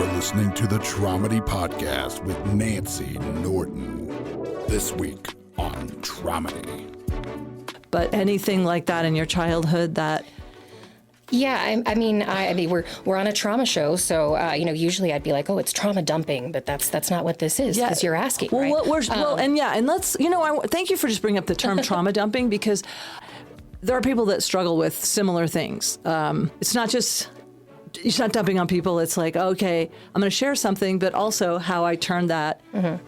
You're listening to the Tromedy podcast with Nancy Norton. This week on Tromedy. But anything like that in your childhood that... Yeah, I mean, we're on a trauma show, so usually I'd be like, oh, it's trauma dumping, but that's not what this is, because you're asking, right? And let's, thank you for just bringing up the term trauma dumping, because there are people that struggle with similar things. It's not dumping on people. It's like, okay, I'm going to share something, but also how I turn that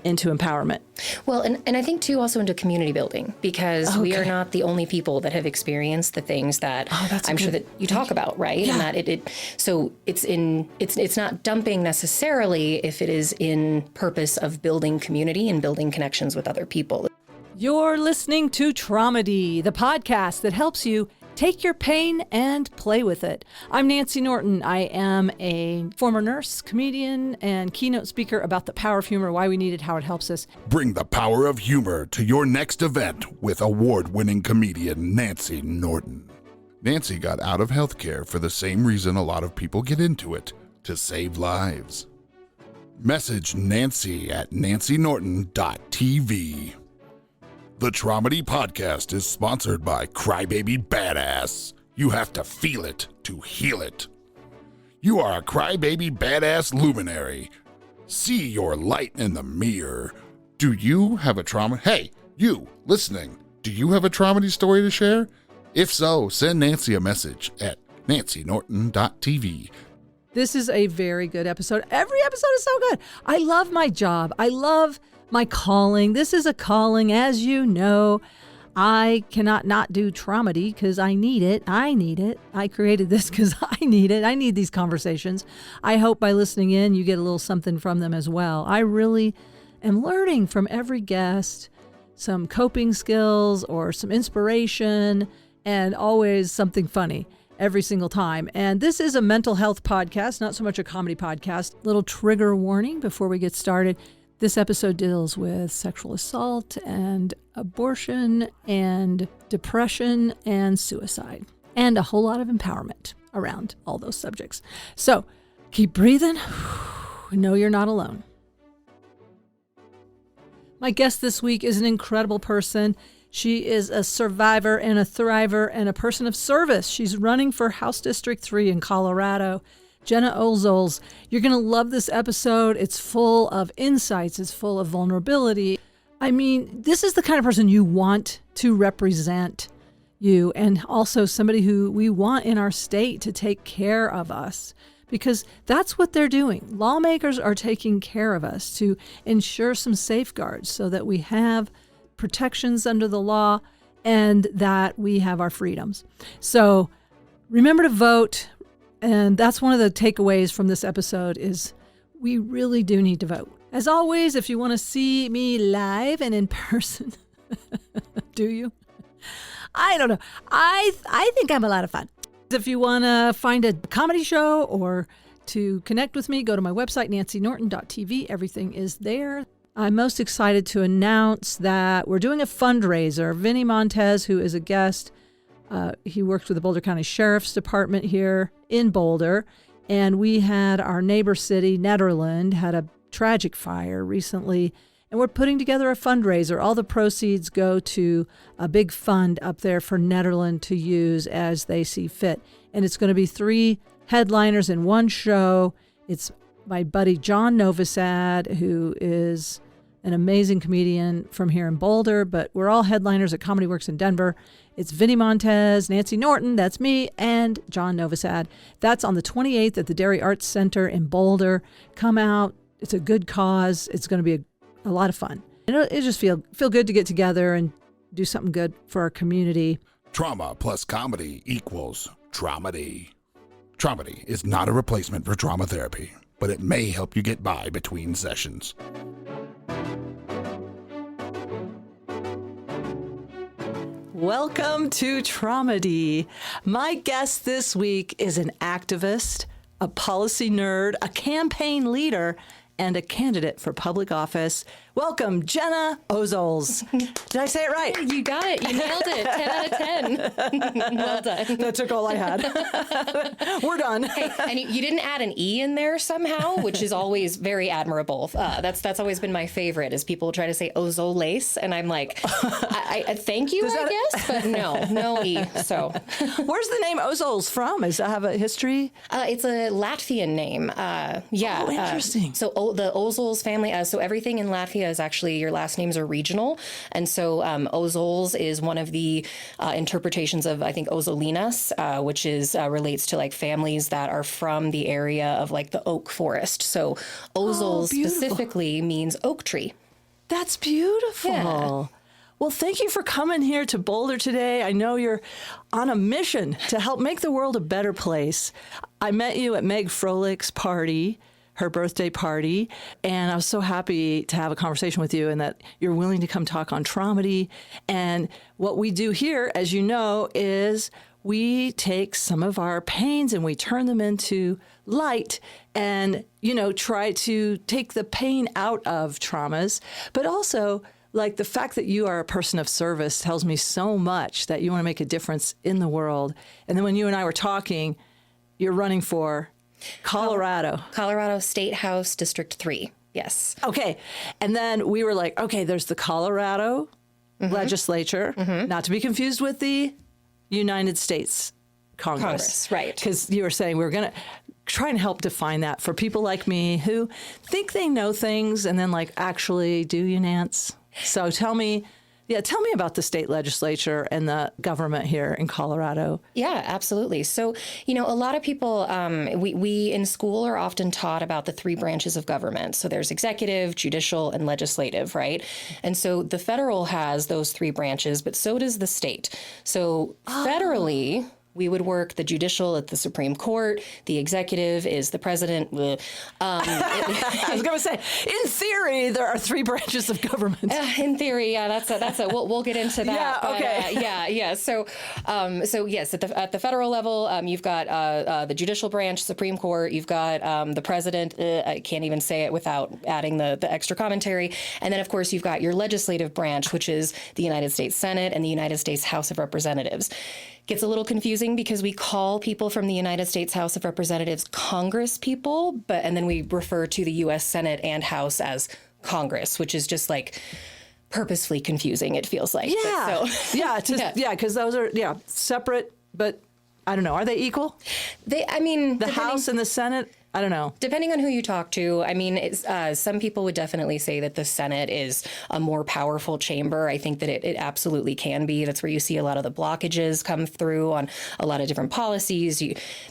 into empowerment. Well, and I think, too, also into community building, because we are not the only people that have experienced the things that I'm sure that you talk about, right? Yeah. And that so it's not dumping necessarily if it is in purpose of building community and building connections with other people. You're listening to Tromedy, the podcast that helps you take your pain and play with it. I'm Nancy Norton. I am a former nurse, comedian, and keynote speaker about the power of humor, why we need it, how it helps us. Bring the power of humor to your next event with award-winning comedian Nancy Norton. Nancy got out of healthcare for the same reason a lot of people get into it, to save lives. Message Nancy at nancynorton.tv. The Tromedy podcast is sponsored by Crybaby Badass. You have to feel it to heal it. You are a Crybaby Badass luminary. See your light in the mirror. Do you have a trauma? Hey, you listening, do you have a Tromedy story to share? If so, send Nancy a message at nancynorton.tv. This is a very good episode. Every episode is so good. I love my job. I love my calling. This is a calling, as you know. I cannot not do Tromedy because I need it. I created this because I need it. I need these conversations. I hope by listening in, you get a little something from them as well. I really am learning from every guest some coping skills or some inspiration, and always something funny every single time. And this is a mental health podcast, not so much a comedy podcast. Little trigger warning before we get started. This episode deals with sexual assault and abortion and depression and suicide and a whole lot of empowerment around all those subjects. So keep breathing. Know you're not alone. My guest this week is an incredible person. She is a survivor and a thriver and a person of service. She's running for House District 3 in Colorado. Gena Ozols, you're going to love this episode. It's full of insights. It's full of vulnerability. I mean, this is the kind of person you want to represent you, and also somebody who we want in our state to take care of us, because that's what they're doing. Lawmakers are taking care of us to ensure some safeguards so that we have protections under the law and that we have our freedoms. So remember to vote. And that's one of the takeaways from this episode is we really do need to vote. As always, if you want to see me live and in person, do you? I don't know. I think I'm a lot of fun. If you want to find a comedy show or to connect with me, go to my website, nancynorton.tv. Everything is there. I'm most excited to announce that we're doing a fundraiser. Vinny Montez, who is a guest, he works with the Boulder County Sheriff's Department here in Boulder, and we had our neighbor city, Nederland, had a tragic fire recently, and we're putting together a fundraiser. All the proceeds go to a big fund up there for Nederland to use as they see fit, and it's going to be 3 headliners in one show. It's my buddy John Novosad, who is an amazing comedian from here in Boulder, but we're all headliners at Comedy Works in Denver. It's Vinny Montez, Nancy Norton, that's me, and John Novosad. That's on the 28th at the Dairy Arts Center in Boulder. Come out. It's a good cause. It's going to be a lot of fun. It just feel good to get together and do something good for our community. Trauma plus comedy equals Tromedy. Tromedy is not a replacement for trauma therapy, but it may help you get by between sessions. Welcome to Tromedy. My guest this week is an activist, a policy nerd, a campaign leader, and a candidate for public office. Welcome, Gena Ozols. Did I say it right? You got it. You nailed it. 10 out of 10. Well done. That took all I had. We're done. Hey, and you didn't add an E in there somehow, which is always very admirable. That's always been my favorite, is people try to say Ozols, and I'm like, I thank you, I guess, but no E. So, where's the name Ozols from? Does that have a history? It's a Latvian name. Yeah. Oh, interesting. So the Ozols family. So everything in Latvia is actually, your last names are regional, and so Ozols is one of the interpretations of, I think, Ozolinas, which is relates to like families that are from the area of like the oak forest. So Ozols specifically means oak tree. That's beautiful. Yeah. Well, thank you for coming here to Boulder today. I know you're on a mission to help make the world a better place. I met you at Meg Froehlich's party, her birthday party, and I was so happy to have a conversation with you and that you're willing to come talk on Tromedy. And what we do here, as you know, is we take some of our pains and we turn them into light and, try to take the pain out of traumas, but also like the fact that you are a person of service tells me so much that you want to make a difference in the world. And then when you and I were talking, you're running for Colorado. Colorado State House District 3. Yes. Okay. And then we were like, okay, there's the Colorado legislature, not to be confused with the United States Congress. Right. Because you were saying we were going to try and help define that for people like me who think they know things and then like, actually, do you, Nance? So tell me about the state legislature and the government here in Colorado. Yeah, absolutely. So, a lot of people, we in school are often taught about the three branches of government. So there's executive, judicial, and legislative, right? And so the federal has those three branches, but so does the state. So federally, we would work the judicial at the Supreme Court. The executive is the president. I was going to say, in theory, there are three branches of government. In theory, yeah, that's a. We'll get into that. Yeah, but, okay. Yeah. So yes, at the federal level, you've got the judicial branch, Supreme Court. You've got the president. I can't even say it without adding the extra commentary. And then, of course, you've got your legislative branch, which is the United States Senate and the United States House of Representatives. Gets a little confusing because we call people from the United States House of Representatives Congress people, and then we refer to the U.S. Senate and House as Congress, which is just like purposefully confusing, it feels like. Yeah. Because those are separate, but I don't know. Are they equal? The House and the Senate? I don't know. Depending on who you talk to, some people would definitely say that the Senate is a more powerful chamber. I think that it absolutely can be. That's where you see a lot of the blockages come through on a lot of different policies.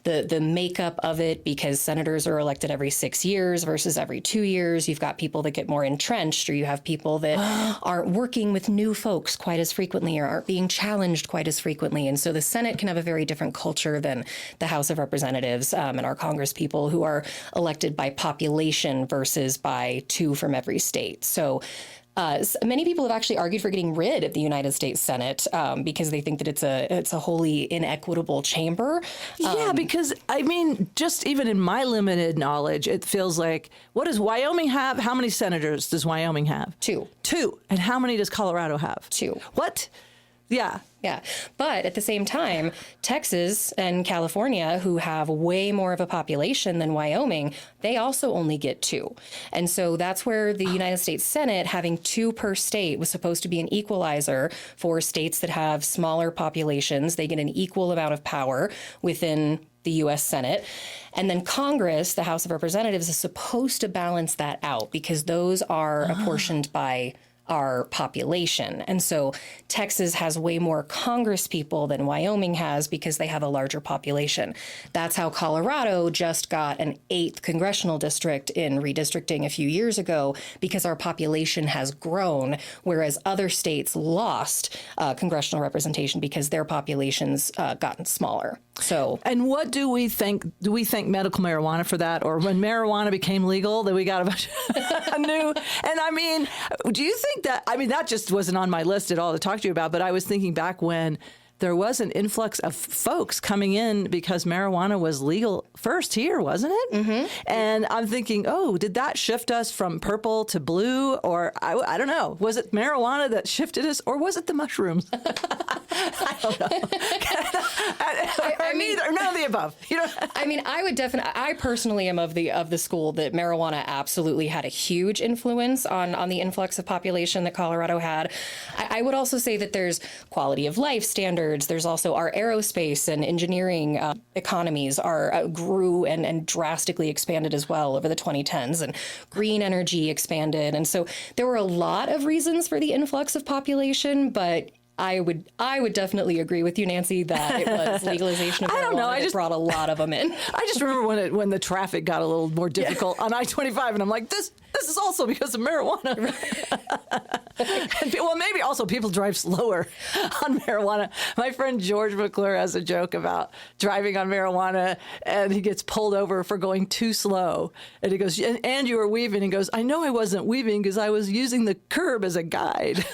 The makeup of it, because senators are elected every 6 years versus every 2 years. You've got people that get more entrenched, or you have people that aren't working with new folks quite as frequently or aren't being challenged quite as frequently. And so the Senate can have a very different culture than the House of Representatives and our Congress people who are elected by population versus by two from every state. So many people have actually argued for getting rid of the United States Senate because they think that it's a wholly inequitable chamber. Because just even in my limited knowledge, it feels like, what does Wyoming have? How many senators does Wyoming have? Two. And how many does Colorado have? 2. What? Yeah. Yeah. But at the same time, Texas and California, who have way more of a population than Wyoming, they also only get 2. And so that's where the United States Senate, having 2 per state, was supposed to be an equalizer for states that have smaller populations. They get an equal amount of power within the U.S. Senate. And then Congress, the House of Representatives, is supposed to balance that out because those are apportioned by our population. And so Texas has way more Congress people than Wyoming has because they have a larger population. That's how Colorado just got an 8th congressional district in redistricting a few years ago, because our population has grown, whereas other states lost congressional representation because their populations gotten smaller. So, and what do we think? Do we think medical marijuana for that, or when marijuana became legal, that we got a bunch of new? And do you think that? That just wasn't on my list at all to talk to you about. But I was thinking back when there was an influx of folks coming in because marijuana was legal first here, wasn't it? Mm-hmm. And I'm thinking, oh, did that shift us from purple to blue? Or I don't know. Was it marijuana that shifted us, or was it the mushrooms? I don't know. Neither, none of the above. I mean, I personally am of the school that marijuana absolutely had a huge influence on the influx of population that Colorado had. I would also say that there's quality of life standards. There's also our aerospace and engineering economies grew and drastically expanded as well over the 2010s, and green energy expanded. And so there were a lot of reasons for the influx of population, but I would definitely agree with you, Nancy, that it was legalization of marijuana that brought a lot lot of them in. I just remember when the traffic got a little more difficult on I-25, and I'm like, this is also because of marijuana. Well, maybe also people drive slower on marijuana. My friend George McClure has a joke about driving on marijuana, and he gets pulled over for going too slow. And he goes, and you were weaving. He goes, I know I wasn't weaving because I was using the curb as a guide.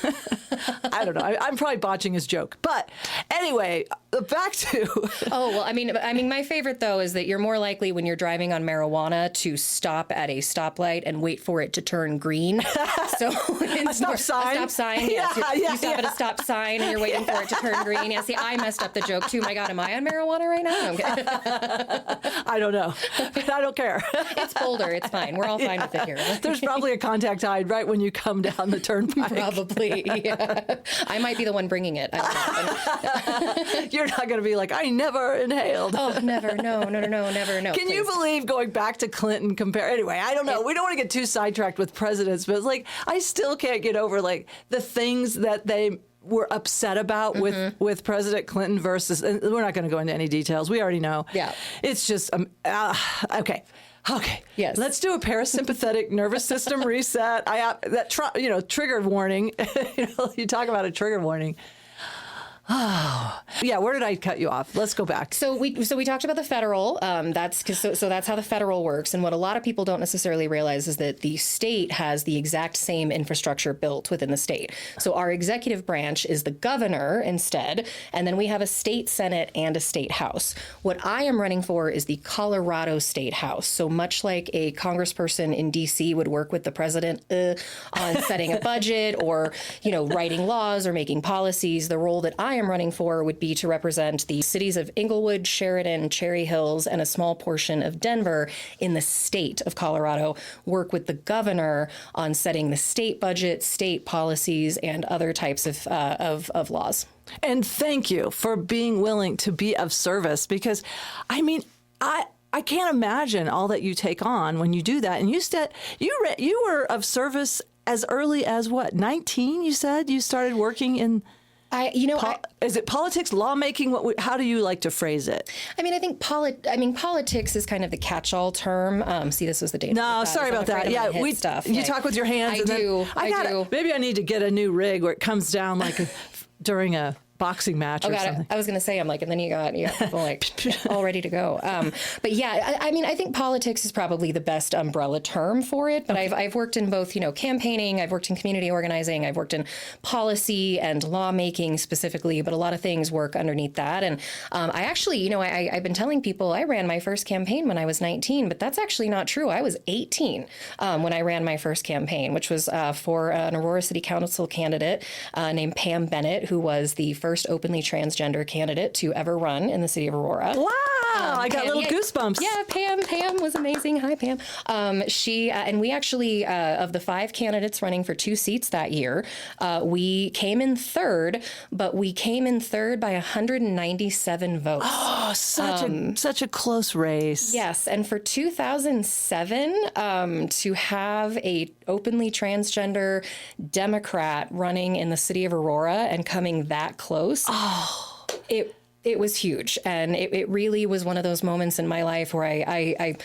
I don't know. I'm probably botching his joke. But anyway, back to... Oh, well, I mean, my favorite, though, is that you're more likely when you're driving on marijuana to stop at a stoplight and wait for it to turn green. So a stop sign? A stop sign, yes. You stop at a stop sign and you're waiting for it to turn green. Yeah, see, I messed up the joke, too. My God, am I on marijuana right now? I don't know. But I don't care. It's Boulder. It's fine. We're all fine with it here. There's probably a contact hide right when you come down the turnpike. Probably, yeah. I might be the one bringing it. I don't know. You're not going to be like, I never inhaled. Oh, never. No, never. No. Can you believe going back to Clinton Anyway, I don't know. We don't want to get too sidetracked with presidents, but it's like, I still can't get over like the things that they were upset about with President Clinton versus, and we're not going to go into any details. We already know. Yeah. It's just, okay. Okay. Yes. Let's do a parasympathetic nervous system reset. Trigger warning. You talk about a trigger warning. Oh, yeah. Where did I cut you off? Let's go back. So we talked about the federal. That's how the federal works. And what a lot of people don't necessarily realize is that the state has the exact same infrastructure built within the state. So our executive branch is the governor instead, and then we have a state senate and a state house. What I am running for is the Colorado State House. So much like a congressperson in D.C. would work with the president on setting a budget or writing laws or making policies, the role that I am running for would be to represent the cities of Inglewood, Sheridan, Cherry Hills, and a small portion of Denver in the state of Colorado, work with the governor on setting the state budget, state policies, and other types of laws. And thank you for being willing to be of service, because, I mean, I can't imagine all that you take on when you do that. And you said you were of service as early as what, 19? You said you started working in... is it politics, lawmaking? How do you like to phrase it? I mean, I think politics is kind of the catch-all term. See, this was the date. No, sorry about that. Yeah, you talk with your hands. I do. Maybe I need to get a new rig where it comes down like during a boxing match or something. I was going to say, and then you got people like all ready to go. But yeah, I think politics is probably the best umbrella term for it. But okay. I've worked in both, campaigning. I've worked in community organizing. I've worked in policy and lawmaking specifically. But a lot of things work underneath that. And I actually, I've been telling people I ran my first campaign when I was 19, but that's actually not true. I was 18 when I ran my first campaign, which was for an Aurora City Council candidate named Pam Bennett, who was the first openly transgender candidate to ever run in the city of Aurora. Wow, I got little goosebumps. Yeah, Pam was amazing. Hi, Pam. She and we actually, of the 5 candidates running for 2 seats that year, we came in third, but we came in third by 197 votes. Oh, such a close race. Yes, and for 2007, to have a openly transgender Democrat running in the city of Aurora and coming that close. Oh, it was huge. And it really was one of those moments in my life where I'd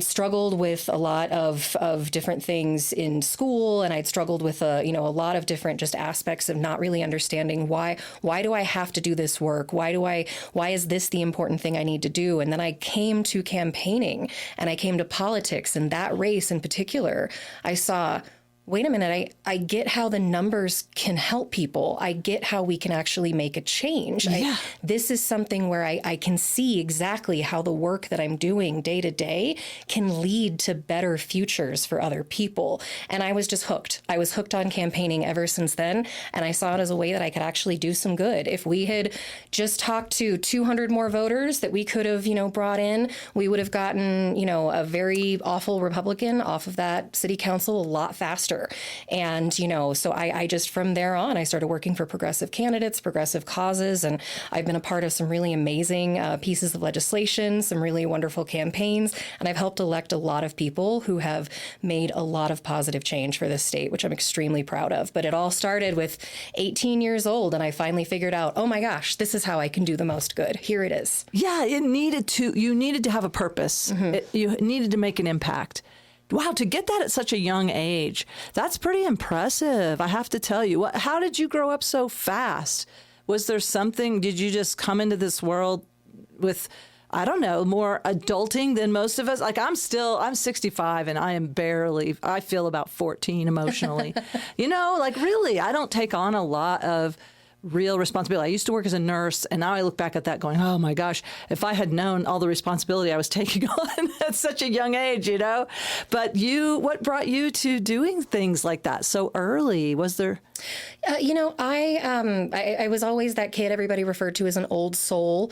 struggled with a lot of different things in school, and I'd struggled with a lot of different just aspects of not really understanding why do I have to do this work? Why is this the important thing I need to do? And then I came to campaigning and I came to politics, and that race in particular, I saw, wait a minute, I get how the numbers can help people. I get how we can actually make a change. Yeah. This is something where I can see exactly how the work that I'm doing day to day can lead to better futures for other people. And I was just hooked. I was hooked on campaigning ever since then. And I saw it as a way that I could actually do some good. If we had just talked to 200 more voters that we could have, brought in, we would have gotten, a very awful Republican off of that city council a lot faster. And, so I just, from there on, I started working for progressive candidates, progressive causes, and I've been a part of some really amazing pieces of legislation, some really wonderful campaigns, and I've helped elect a lot of people who have made a lot of positive change for this state, which I'm extremely proud of. But it all started with 18 years old, and I finally figured out, oh my gosh, this is how I can do the most good. Here it is. Yeah, you needed to have a purpose. You needed to make an impact. Wow, to get that at such a young age, that's pretty impressive, I have to tell you. How did you grow up so fast? Was there something, did you just come into this world with, I don't know, more adulting than most of us? Like I'm 65 and I feel about 14 emotionally. Really, I don't take on a lot of real responsibility. I used to work as a nurse, and now I look back at that going, oh my gosh, if I had known all the responsibility I was taking on at such a young age, But what brought you to doing things like that so early? Was there... I was always that kid everybody referred to as an old soul,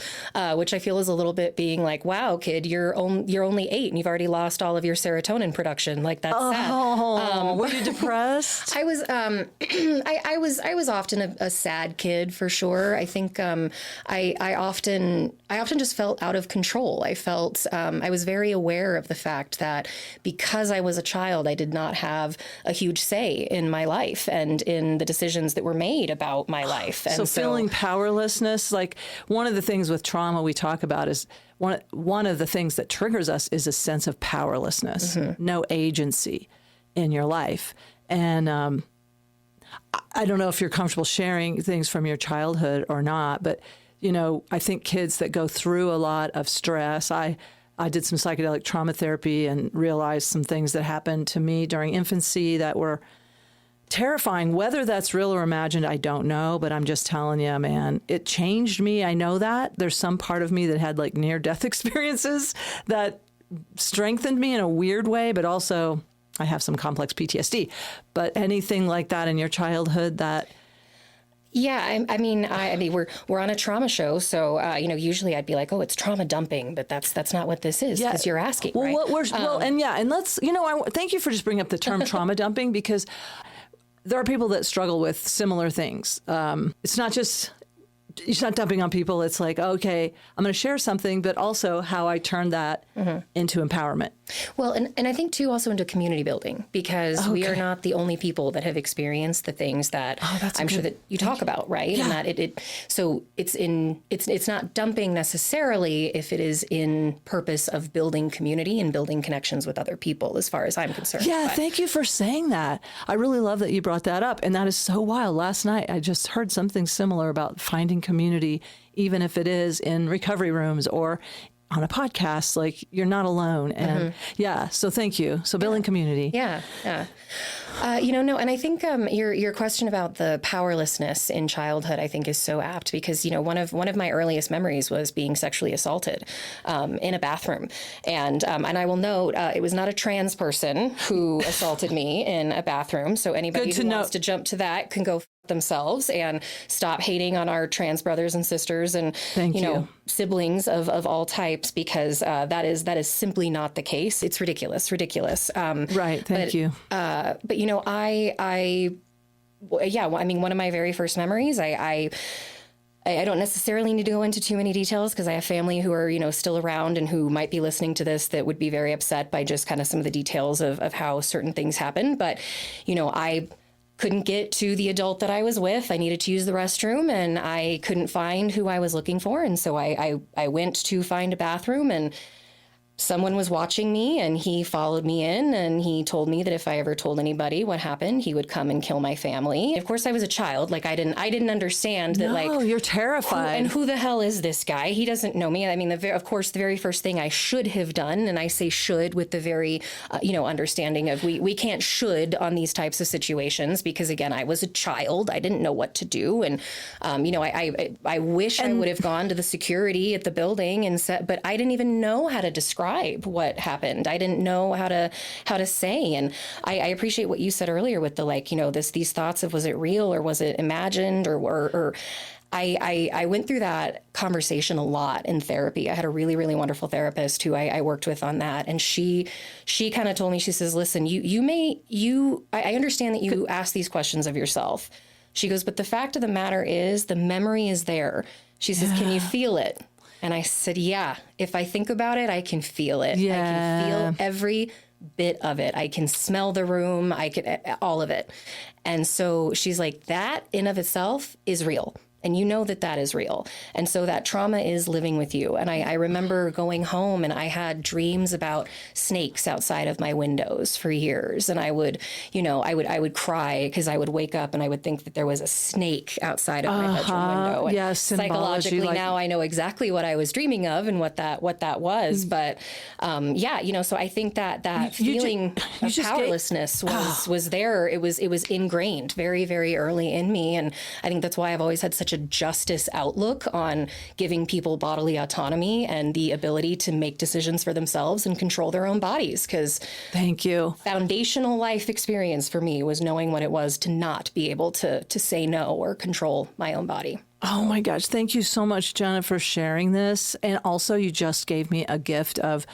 which I feel is a little bit being like, wow, kid, you're only 8 and you've already lost all of your serotonin production. Like that's sad. Were you depressed? I was, I was often a sad kid for sure. I think I often just felt out of control. I felt I was very aware of the fact that because I was a child, I did not have a huge say in my life and in the decisions that were made about my life. And so feeling powerlessness, like one of the things with trauma we talk about is one of the things that triggers us is a sense of powerlessness, no agency in your life. And I don't know if you're comfortable sharing things from your childhood or not, but, I think kids that go through a lot of stress, I did some psychedelic trauma therapy and realized some things that happened to me during infancy that were terrifying. Whether that's real or imagined, I don't know, but I'm just telling you, man, it changed me. I know that. There's some part of me that had like near-death experiences that strengthened me in a weird way, but also I have some complex PTSD. But anything like that in your childhood that... Yeah, I mean, we're on a trauma show, so usually I'd be like, oh, it's trauma dumping, but that's not what this is, because you're asking, well, right? And let's, thank you for just bringing up the term trauma dumping, because there are people that struggle with similar things. It's not dumping on people. It's like, okay, I'm going to share something, but also how I turn that into empowerment. Well, and I think too also into community building, because we are not the only people that have experienced the things that I'm sure that you talk about, right? Yeah. And that so it's not dumping necessarily if it is in purpose of building community and building connections with other people, as far as I'm concerned. Yeah, thank you for saying that. I really love that you brought that up, and that is so wild. Last night I just heard something similar about finding community, even if it is in recovery rooms or on a podcast. Like, you're not alone. And so thank you. So building community. Yeah. No, and I think your question about the powerlessness in childhood, I think, is so apt, because one of my earliest memories was being sexually assaulted in a bathroom, and I will note it was not a trans person who assaulted me in a bathroom. So anybody who wants to jump to that can go themselves and stop hating on our trans brothers and sisters and siblings of all types, because that is simply not the case. It's ridiculous. Right. Thank you. But one of my very first memories, I don't necessarily need to go into too many details, because I have family who are, still around and who might be listening to this that would be very upset by just kind of some of the details of how certain things happen. But, I couldn't get to the adult that I was with. I needed to use the restroom, and I couldn't find who I was looking for. And so I went to find a bathroom and someone was watching me and he followed me in and he told me that if I ever told anybody what happened, he would come and kill my family. Of course, I was a child. Like I didn't understand that. No, you're terrified. Who the hell is this guy? He doesn't know me. I mean, of course, the very first thing I should have done, and I say should with the very, understanding of we can't should on these types of situations because again, I was a child. I didn't know what to do, and I wish I would have gone to the security at the building and said, but I didn't even know how to describe what happened. I didn't know how to say. And I appreciate what you said earlier with the these thoughts of was it real or was it imagined or I went through that conversation a lot in therapy. I had a really, really wonderful therapist who I worked with on that. And she kind of told me, she says, listen, I understand that you ask these questions of yourself. She goes, but the fact of the matter is the memory is there. She says, can you feel it? And I said, yeah, if I think about it, I can feel it. Yeah. I can feel every bit of it. I can smell the room. I can, all of it. And so she's like, that in of itself is real. And you know that is real. And so that trauma is living with you. And I remember going home and I had dreams about snakes outside of my windows for years. And I would cry because I would wake up and I would think that there was a snake outside of my bedroom window. And yes, psychologically now I know exactly what I was dreaming of and what that was. But so I think that feeling of powerlessness was there. It was ingrained very, very early in me. And I think that's why I've always had such a justice outlook on giving people bodily autonomy and the ability to make decisions for themselves and control their own bodies. Because thank you. Foundational life experience for me was knowing what it was to not be able to say no or control my own body. Oh my gosh. Thank you so much, Jenna, for sharing this. And also you just gave me a gift of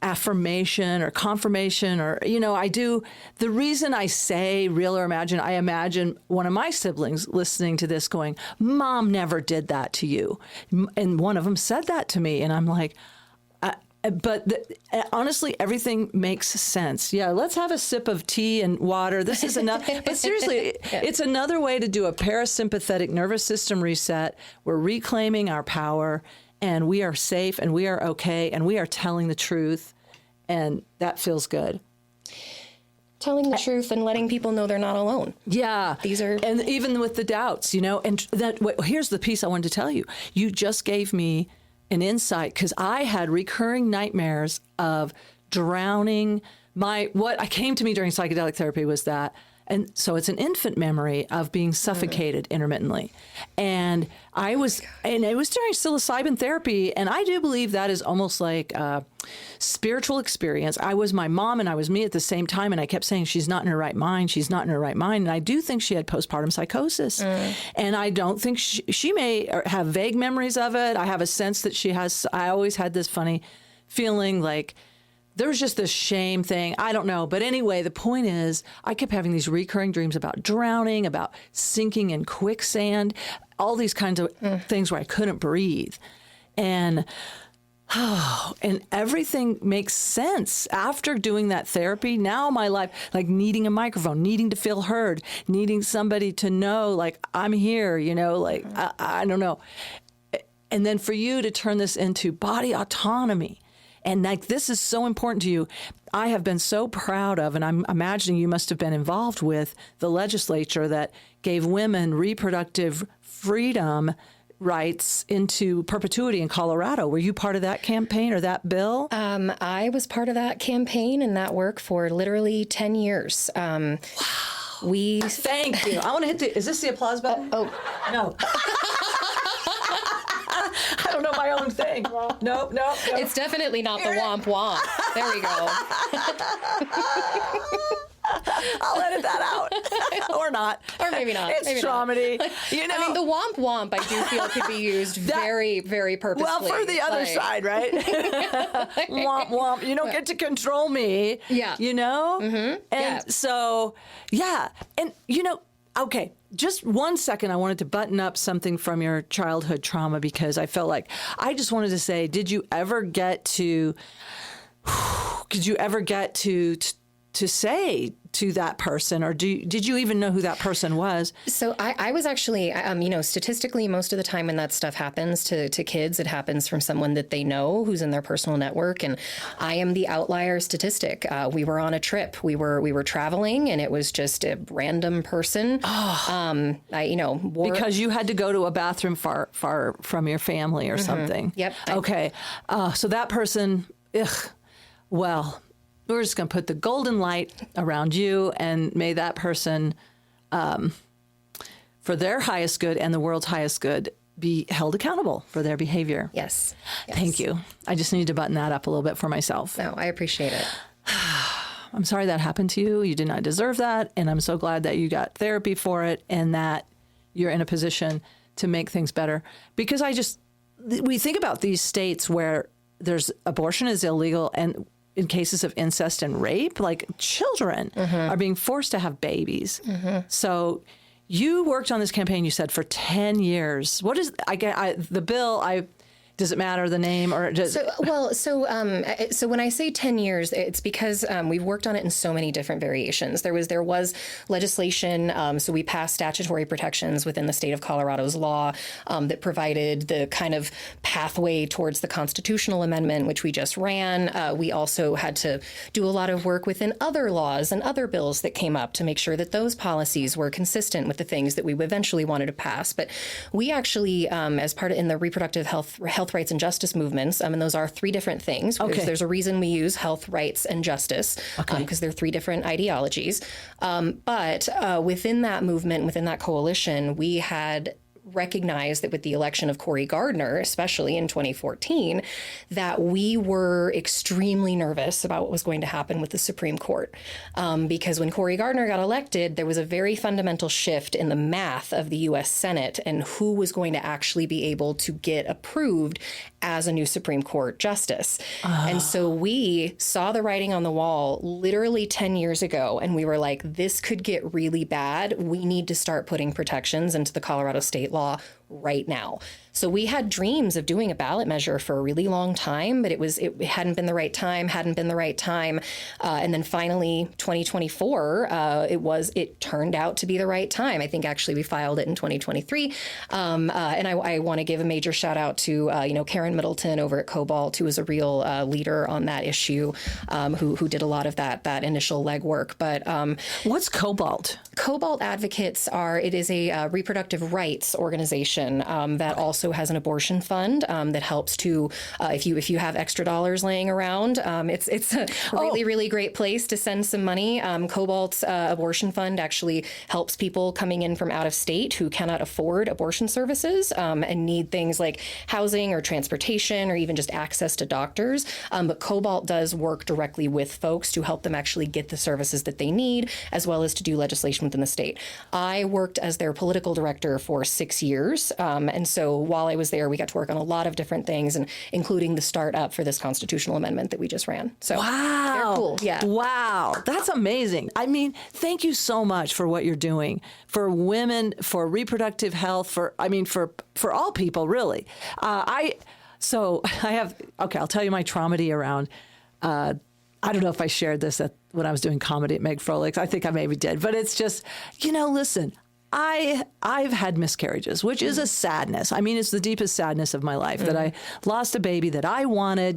affirmation or confirmation or, the reason I say real or imagine, I imagine one of my siblings listening to this going, Mom never did that to you. And one of them said that to me. And I'm like, honestly, everything makes sense. Yeah, let's have a sip of tea and water. This is enough. But seriously, it's another way to do a parasympathetic nervous system reset. We're reclaiming our power. And we are safe and we are okay and we are telling the truth. And that feels good. Telling the truth and letting people know they're not alone. Yeah. And even with the doubts, and here's the piece I wanted to tell you. You just gave me an insight because I had recurring nightmares of drowning. What came to me during psychedelic therapy was that. And so it's an infant memory of being suffocated intermittently. And it was during psilocybin therapy. And I do believe that is almost like a spiritual experience. I was my mom and I was me at the same time. And I kept saying, she's not in her right mind. She's not in her right mind. And I do think she had postpartum psychosis. And I don't think she may have vague memories of it. I have a sense that she has. I always had this funny feeling like, there was just this shame thing. I don't know. But anyway, the point is I kept having these recurring dreams about drowning, about sinking in quicksand, all these kinds of things where I couldn't breathe. And everything makes sense after doing that therapy. Now my life, like needing a microphone, needing to feel heard, needing somebody to know, like, I'm here, I don't know. And then for you to turn this into body autonomy. And this is so important to you. I have been so proud of, and I'm imagining you must have been involved with the legislature that gave women reproductive freedom rights into perpetuity in Colorado. Were you part of that campaign or that bill? I was part of that campaign and that work for literally 10 years. Wow. Thank you. I want to hit is this the applause button? Oh. No. I don't know my own thing. Nope. It's definitely not the womp womp. There we go. I'll edit that out. Or not. Or maybe not. It's maybe Tromedy. Not. I mean, the womp womp, I do feel could be used very, very purposefully. Well, for the other side, right? Womp womp. You don't get to control me. Yeah. Mm-hmm. And so, yeah. And, okay, just 1 second, I wanted to button up something from your childhood trauma because I felt like I just wanted to say, did you ever get to to say to that person, or did you even know who that person was? So I was actually, statistically, most of the time when that stuff happens to kids, it happens from someone that they know who's in their personal network. And I am the outlier statistic. We were on a trip. We were traveling, and it was just a random person. Because you had to go to a bathroom far from your family or something. Yep. Okay. So that person, well, we're just going to put the golden light around you, and may that person, for their highest good and the world's highest good, be held accountable for their behavior. Yes. Thank you. I just need to button that up a little bit for myself. No, I appreciate it. I'm sorry that happened to you. You did not deserve that. And I'm so glad that you got therapy for it and that you're in a position to make things better. Because we think about these states where abortion is illegal, and in cases of incest and rape, like children are being forced to have babies. So you worked on this campaign, you said, for 10 years. What is, the bill, does it matter the name or does So when I say 10 years, it's because we've worked on it in so many different variations. There was legislation, so we passed statutory protections within the state of Colorado's law that provided the kind of pathway towards the constitutional amendment, which we just ran. We also had to do a lot of work within other laws and other bills that came up to make sure that those policies were consistent with the things that we eventually wanted to pass. But we actually, as part of in the reproductive health rights and justice movements, and those are three different things. Okay. There's a reason we use health, rights, and justice, because they're three different ideologies. But within that movement, within that coalition, we had recognized that with the election of Cory Gardner, especially in 2014, that we were extremely nervous about what was going to happen with the Supreme Court. Because when Cory Gardner got elected, there was a very fundamental shift in the math of the U.S. Senate and who was going to actually be able to get approved as a new Supreme Court justice. And so we saw the writing on the wall literally 10 years ago, and we were like, this could get really bad. We need to start putting protections into the Colorado state law right now. So we had dreams of doing a ballot measure for a really long time, but it hadn't been the right time. And then finally, 2024, it turned out to be the right time. I think actually we filed it in 2023. And I want to give a major shout out to, Karen Middleton over at Cobalt, who was a real leader on that issue, who did a lot of that initial legwork. But what's Cobalt? Cobalt Advocates it is a reproductive rights organization that also has an abortion fund that helps to, if you have extra dollars laying around, it's a really great place to send some money. Cobalt's abortion fund actually helps people coming in from out of state who cannot afford abortion services and need things like housing or transportation or even just access to doctors. But Cobalt does work directly with folks to help them actually get the services that they need, as well as to do legislation within the state. I worked as their political director for 6 years. And so while I was there, we got to work on a lot of different things, and including the startup for this constitutional amendment that we just ran. So wow. They're cool. Yeah. Wow. That's amazing. I mean, thank you so much for what you're doing for women, for reproductive health, for all people, really. I'll tell you my Tromedy around, I don't know if I shared this when I was doing comedy at Meg Froelich. I think I maybe did, but it's just, listen, I've had miscarriages, which is a sadness. I mean, it's the deepest sadness of my life that I lost a baby that I wanted,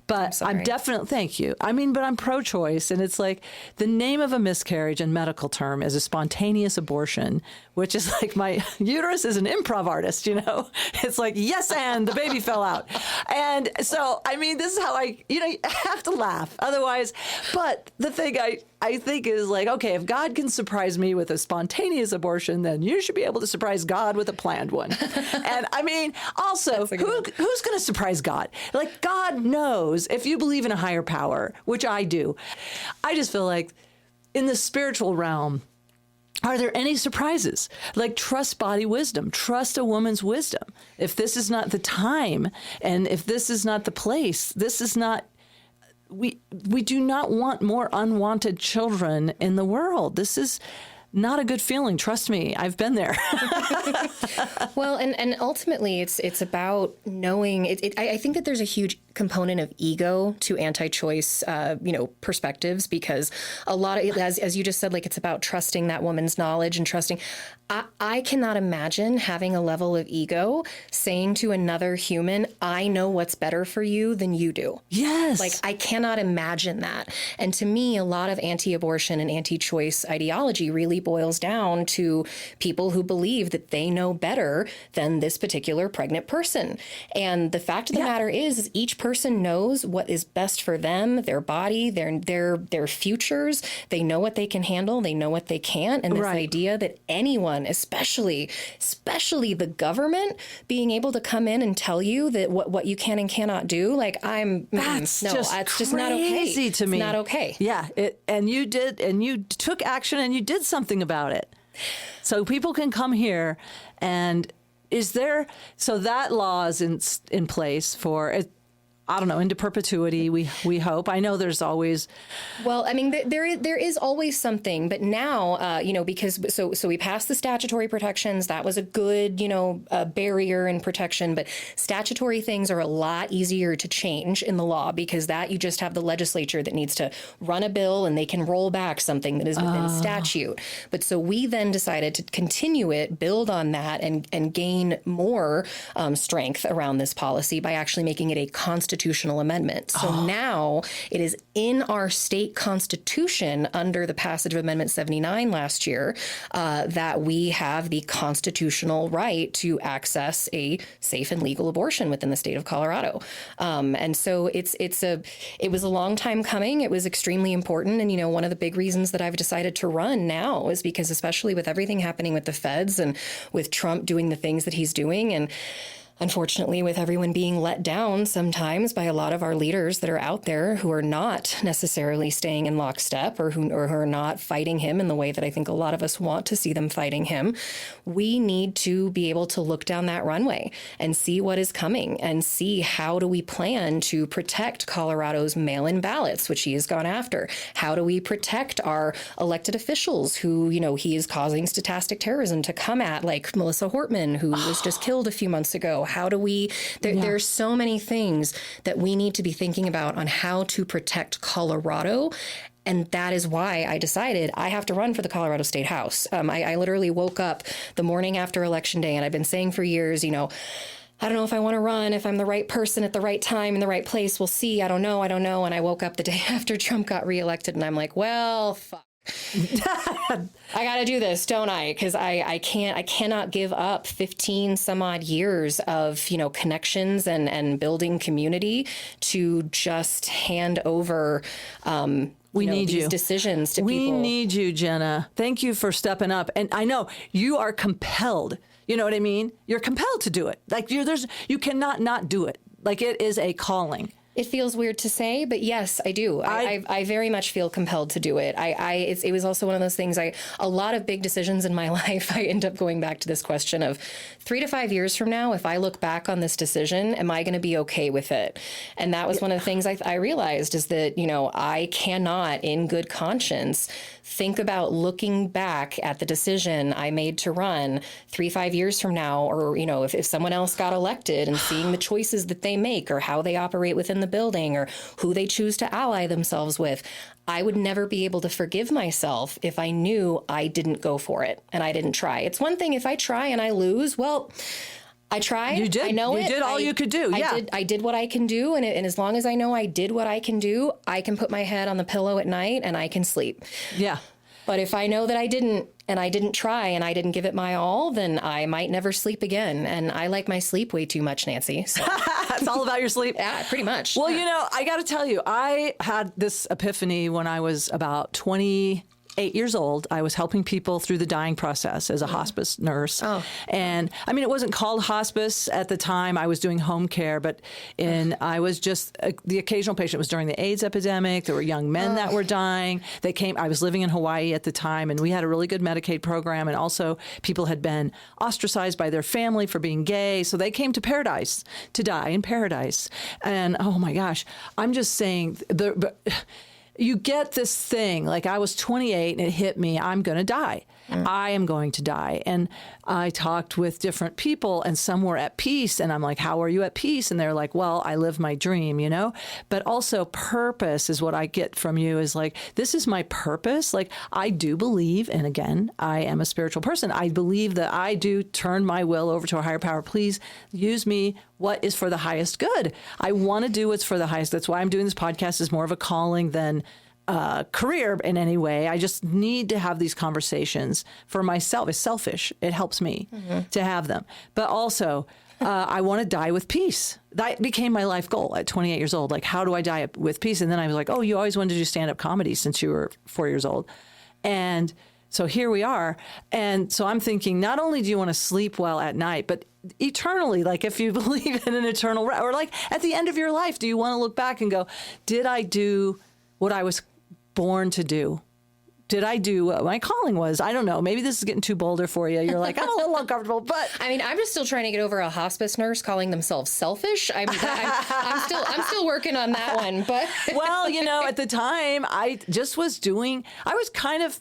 but I'm definitely, thank you. I mean, but I'm pro-choice, and it's like the name of a miscarriage in medical term is a spontaneous abortion, which is like my uterus is an improv artist, It's like, yes, and the baby fell out. And so, I mean, this is how you have to laugh otherwise. But the thing I think is like, okay, if God can surprise me with a spontaneous abortion, then you should be able to surprise God with a planned one. And I mean, also, who's going to surprise God? Like, God knows if you believe in a higher power, which I do. I just feel like in the spiritual realm, are there any surprises? Like, trust body wisdom, trust a woman's wisdom. If this is not the time, and if this is not the place, this is not, we do not want more unwanted children in the world. This is not a good feeling. Trust me, I've been there. Well, and ultimately, it's about knowing. I think that there's a huge component of ego to anti-choice, perspectives, because a lot of, as you just said, like, it's about trusting that woman's knowledge and trusting. I cannot imagine having a level of ego saying to another human, I know what's better for you than you do. Yes. Like, I cannot imagine that. And to me, a lot of anti-abortion and anti-choice ideology really boils down to people who believe that they know better than this particular pregnant person. And the fact of the matter is each person knows what is best for them, their body, their futures. They know what they can handle. They know what they can't. And this idea that anyone, especially the government, being able to come in and tell you that what you can and cannot do, like, that's just not okay. Crazy to me. It's not okay. Yeah, and you took action and you did something about it. So people can come here, and so that law is in place for it. I don't know, into perpetuity, we hope. I know there's always... Well, I mean, there is always something, but now, because so we passed the statutory protections. That was a good, barrier and protection, but statutory things are a lot easier to change in the law, because that you just have the legislature that needs to run a bill and they can roll back something that is within statute. But so we then decided to continue it, build on that, and gain more strength around this policy by actually making it a constitutional amendment. So now it is in our state constitution, under the passage of Amendment 79 last year, that we have the constitutional right to access a safe and legal abortion within the state of Colorado. And so it was a long time coming. It was extremely important. And, one of the big reasons that I've decided to run now is because, especially with everything happening with the feds and with Trump doing the things that he's doing, and unfortunately, with everyone being let down sometimes by a lot of our leaders that are out there who are not necessarily staying in lockstep, or who are not fighting him in the way that I think a lot of us want to see them fighting him, we need to be able to look down that runway and see what is coming, and see how do we plan to protect Colorado's mail-in ballots, which he has gone after. How do we protect our elected officials who, he is causing stochastic terrorism to come at, like Melissa Hortman, who was just killed a few months ago. How do we, there's so many things that we need to be thinking about on how to protect Colorado. And that is why I decided I have to run for the Colorado State House. I literally woke up the morning after Election Day, and I've been saying for years, I don't know if I want to run, if I'm the right person at the right time in the right place. We'll see. I don't know. And I woke up the day after Trump got reelected, and I'm like, well, fuck. I got to do this, don't I? Because I cannot give up 15 some odd years of, connections and building community to just hand over, we need these you. Decisions to we people. We need you, Gena. Thank you for stepping up. And I know you are compelled. You know what I mean? You're compelled to do it. Like you cannot not do it. Like, it is a calling. It feels weird to say, but yes, I do. I very much feel compelled to do it. It was also one of those things. A lot of big decisions in my life, I end up going back to this question of 3 to 5 years from now, if I look back on this decision, am I going to be okay with it? And that was one of the things I realized, is that, I cannot, in good conscience, think about looking back at the decision I made to run 3-5 years from now, or, if someone else got elected, and seeing the choices that they make, or how they operate within the building, or who they choose to ally themselves with. I would never be able to forgive myself if I knew I didn't go for it and I didn't try. It's one thing if I try and I lose, well, I tried. You did. I know you did all you could do. Yeah. I did what I can do. And as long as I know I did what I can do, I can put my head on the pillow at night and I can sleep. Yeah. But if I know that I didn't, and I didn't try, and I didn't give it my all, then I might never sleep again. And I like my sleep way too much, Nancy. So. It's all about your sleep. Yeah, pretty much. Well, I got to tell you, I had this epiphany when I was about 28 years old. I was helping people through the dying process as a hospice nurse. Oh. And I mean, it wasn't called hospice at the time. I was doing home care, but I was just the occasional patient. It was during the AIDS epidemic. There were young men that were dying. They came. I was living in Hawaii at the time, and we had a really good Medicaid program. And also, people had been ostracized by their family for being gay, so they came to Paradise to die in Paradise. And oh my gosh, I'm just saying you get this thing, like I was 28 and it hit me, I'm going to die. I am going to die. And I talked with different people, and some were at peace. And I'm like, how are you at peace? And they're like, well, I live my dream, you know? But also purpose is what I get from you, is like, this is my purpose. Like, I do believe, and again, I am a spiritual person. I believe that I do turn my will over to a higher power. Please use me. What is for the highest good? I want to do what's for the highest. That's why I'm doing this podcast, is more of a calling than career in any way. I just need to have these conversations for myself. It's selfish. It helps me to have them. But also, I want to die with peace. That became my life goal at 28 years old. Like, how do I die with peace? And then I was like, oh, you always wanted to do stand-up comedy since you were 4 years old. And so here we are. And so I'm thinking, not only do you want to sleep well at night, but eternally, like if you believe in an eternal, or like at the end of your life, do you want to look back and go, did I do what I was born to do? Did I do what my calling was? I don't know. Maybe this is getting too Boulder for you. You're like, I'm a little uncomfortable, but I mean, I'm just still trying to get over a hospice nurse calling themselves selfish. I'm still working on that one. But well, you know, at the time, I just was doing. I was kind of.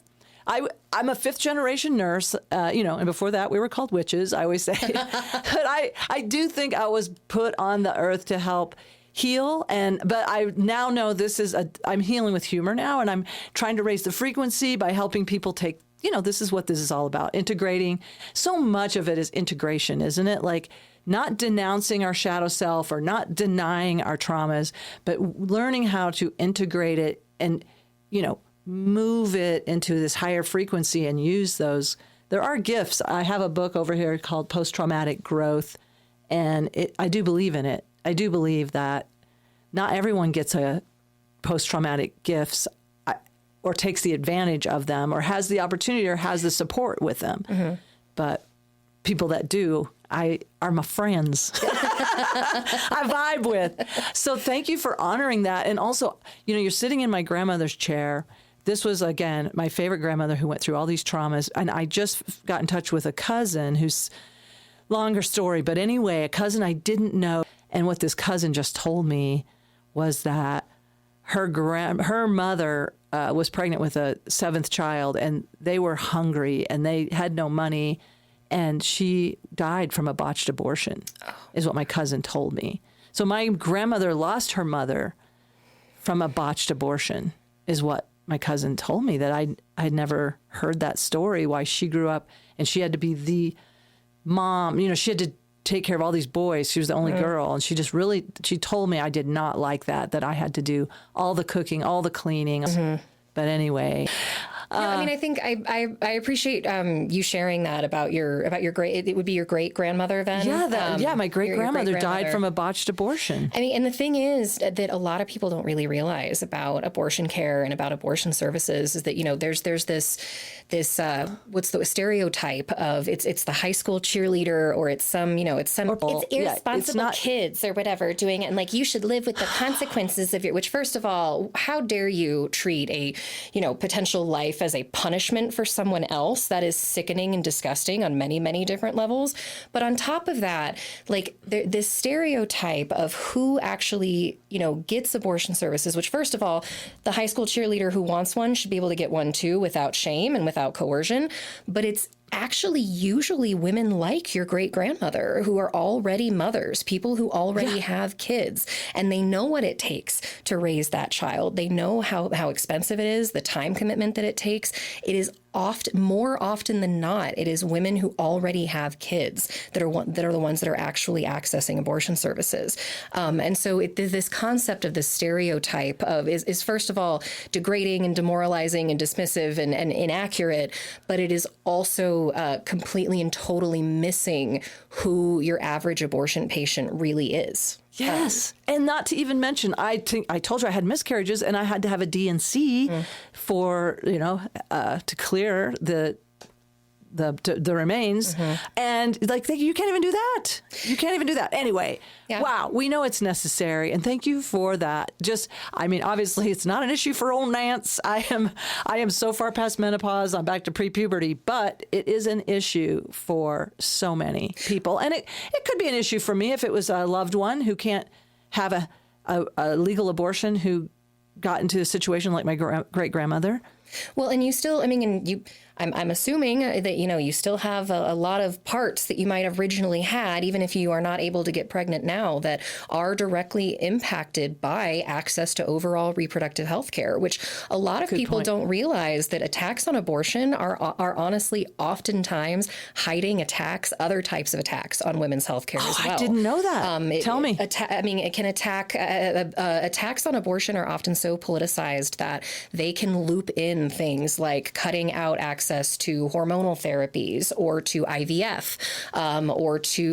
I'm a fifth generation nurse, you know, and before that we were called witches, I always say. But I do think I was put on the earth to help heal. But I now know I'm healing with humor now, and I'm trying to raise the frequency by helping people take, you know, this is what this is all about, integrating. So much of it is integration, isn't it? Like, not denouncing our shadow self or not denying our traumas, but learning how to integrate it and, you know, move it into this higher frequency and use those. There are gifts. I have a book over here called Post-Traumatic Growth, and I do believe in it. I do believe that not everyone gets a post-traumatic gifts or takes the advantage of them or has the opportunity or has the support with them. But people that do, are my friends. I vibe with. So thank you for honoring that. And also, you know, you're sitting in my grandmother's chair. This was, again, my favorite grandmother who went through all these traumas. And I just got in touch with a cousin who's, longer story, but anyway, a cousin I didn't know. And what this cousin just told me was that her mother was pregnant with a seventh child, and they were hungry and they had no money. And she died from a botched abortion, is what my cousin told me. So my grandmother lost her mother from a botched abortion, is what my cousin told me, that I'd never heard that story, why she grew up and she had to be the mom. You know, she had to take care of all these boys. She was the only girl. And she told me I did not like that I had to do all the cooking, all the cleaning. But anyway. I mean, I think I appreciate you sharing that about your great. It would be your great grandmother then. Yeah, my great grandmother died from a botched abortion. I mean, and the thing is that a lot of people don't really realize about abortion care and about abortion services is that, you know, there's this what's the stereotype of it's the high school cheerleader, or it's some irresponsible kids or whatever doing it, and like, you should live with the consequences of it. Which, first of all, how dare you treat a potential life as a punishment for someone else? That is sickening and disgusting on many, many different levels. But on top of that, like, this stereotype of who actually, gets abortion services, which, first of all, the high school cheerleader who wants one should be able to get one too, without shame and without coercion. But it's actually usually women like your great grandmother who are already mothers, people who already have kids, and they know what it takes to raise that child. They know how expensive it is, the time commitment that it takes. It is more often than not, it is women who already have kids that are the ones that are actually accessing abortion services. And so this concept of this stereotype of is first of all degrading and demoralizing and dismissive and inaccurate, but it is also completely and totally missing who your average abortion patient really is. Yes. And not to even mention, I told you I had miscarriages and I had to have a D&C for, to clear the remains. And like, you can't even do that. You can't even do that. Anyway, wow, we know it's necessary. And thank you for that. Obviously it's not an issue for old Nance. I am so far past menopause. I'm back to pre-puberty, but it is an issue for so many people. And it could be an issue for me if it was a loved one who can't have a legal abortion, who got into a situation like my great grandmother. Well, and you still, I mean, and you, I'm assuming that, you still have a lot of parts that you might have originally had, even if you are not able to get pregnant now, that are directly impacted by access to overall reproductive health care, which a lot of people don't realize that attacks on abortion are honestly oftentimes hiding other types of attacks on women's health care as well. I didn't know that. Tell me. It can attacks on abortion are often so politicized that they can loop in things like cutting out access to hormonal therapies or to IVF, or to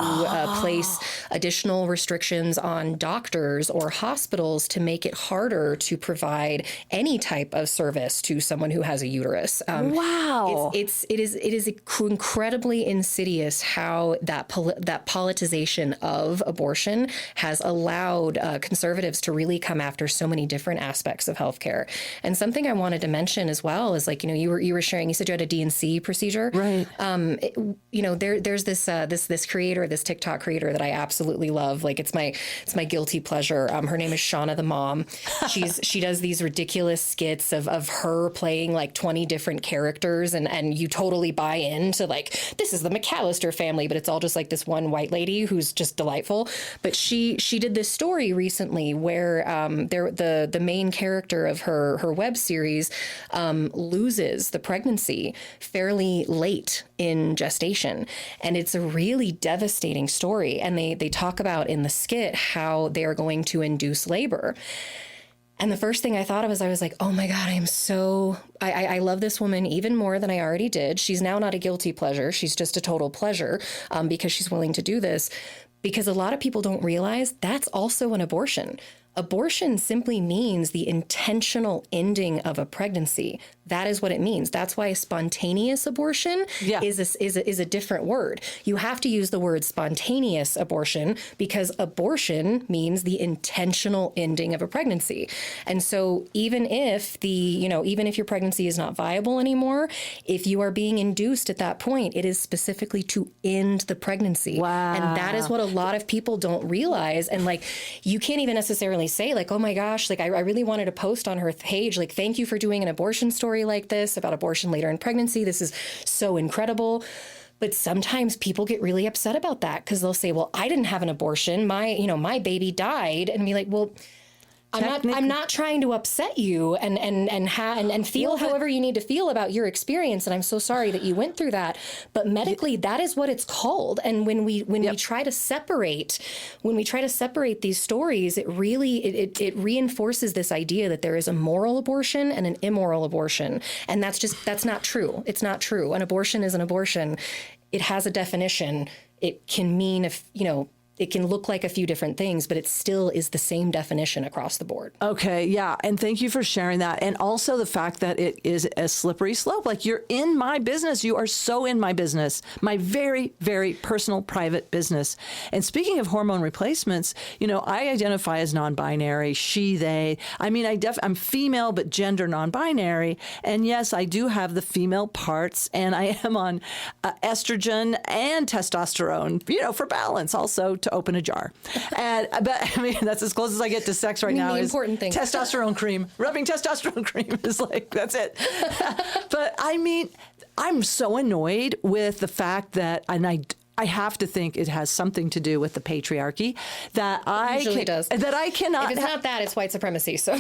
place additional restrictions on doctors or hospitals to make it harder to provide any type of service to someone who has a uterus. Wow. It is incredibly insidious how that politicization of abortion has allowed conservatives to really come after so many different aspects of healthcare. And something I wanted to mention as well is, like, you were sharing, you said you had a D&C procedure. Right. There's this creator, this TikTok creator that I absolutely love. Like, it's my guilty pleasure. Her name is Shauna the Mom. She does these ridiculous skits of her playing like 20 different characters, and you totally buy into, like, this is the McAllister family, but it's all just like this one white lady who's just delightful. But she did this story recently where the main character of her web series loses the pregnancy fairly late in gestation. And it's a really devastating story. And they talk about in the skit how they are going to induce labor. And the first thing I thought of is, I was like, oh my God, I love this woman even more than I already did. She's now not a guilty pleasure. She's just a total pleasure, because she's willing to do this. Because a lot of people don't realize that's also an abortion. Abortion simply means the intentional ending of a pregnancy. That is what it means. That's why spontaneous abortion is a different word. You have to use the word spontaneous abortion because abortion means the intentional ending of a pregnancy. And so even if your pregnancy is not viable anymore, if you are being induced at that point, it is specifically to end the pregnancy. Wow. And that is what a lot of people don't realize. And, like, you can't even necessarily say, like, oh my gosh, like, I really wanted to post on her page, like, thank you for doing an abortion story like this about abortion later in pregnancy. This is so incredible. But sometimes people get really upset about that because they'll say, well, I didn't have an abortion. My baby died. And be like, well, I'm not trying to upset you and feel however you need to feel about your experience. And I'm so sorry that you went through that. But medically, that is what it's called. And when we try to separate these stories, it really it reinforces this idea that there is a moral abortion and an immoral abortion. And that's not true. It's not true. An abortion is an abortion. It has a definition. It can mean it can look like a few different things, but it still is the same definition across the board. Okay, yeah. And thank you for sharing that. And also the fact that it is a slippery slope. Like, you're in my business. You are so in my business, my very, very personal, private business. And speaking of hormone replacements, I identify as non-binary, she, they. I mean, I'm female, but gender non-binary. And yes, I do have the female parts, and I am on estrogen and testosterone, for balance also, to open a jar. But I mean, that's as close as I get to sex right now. The is important thing. Testosterone cream. Rubbing testosterone cream is like, that's it. But I mean, I'm so annoyed with the fact that, and I have to think it has something to do with the patriarchy that does. That I cannot. If it's not that, it's white supremacy. So,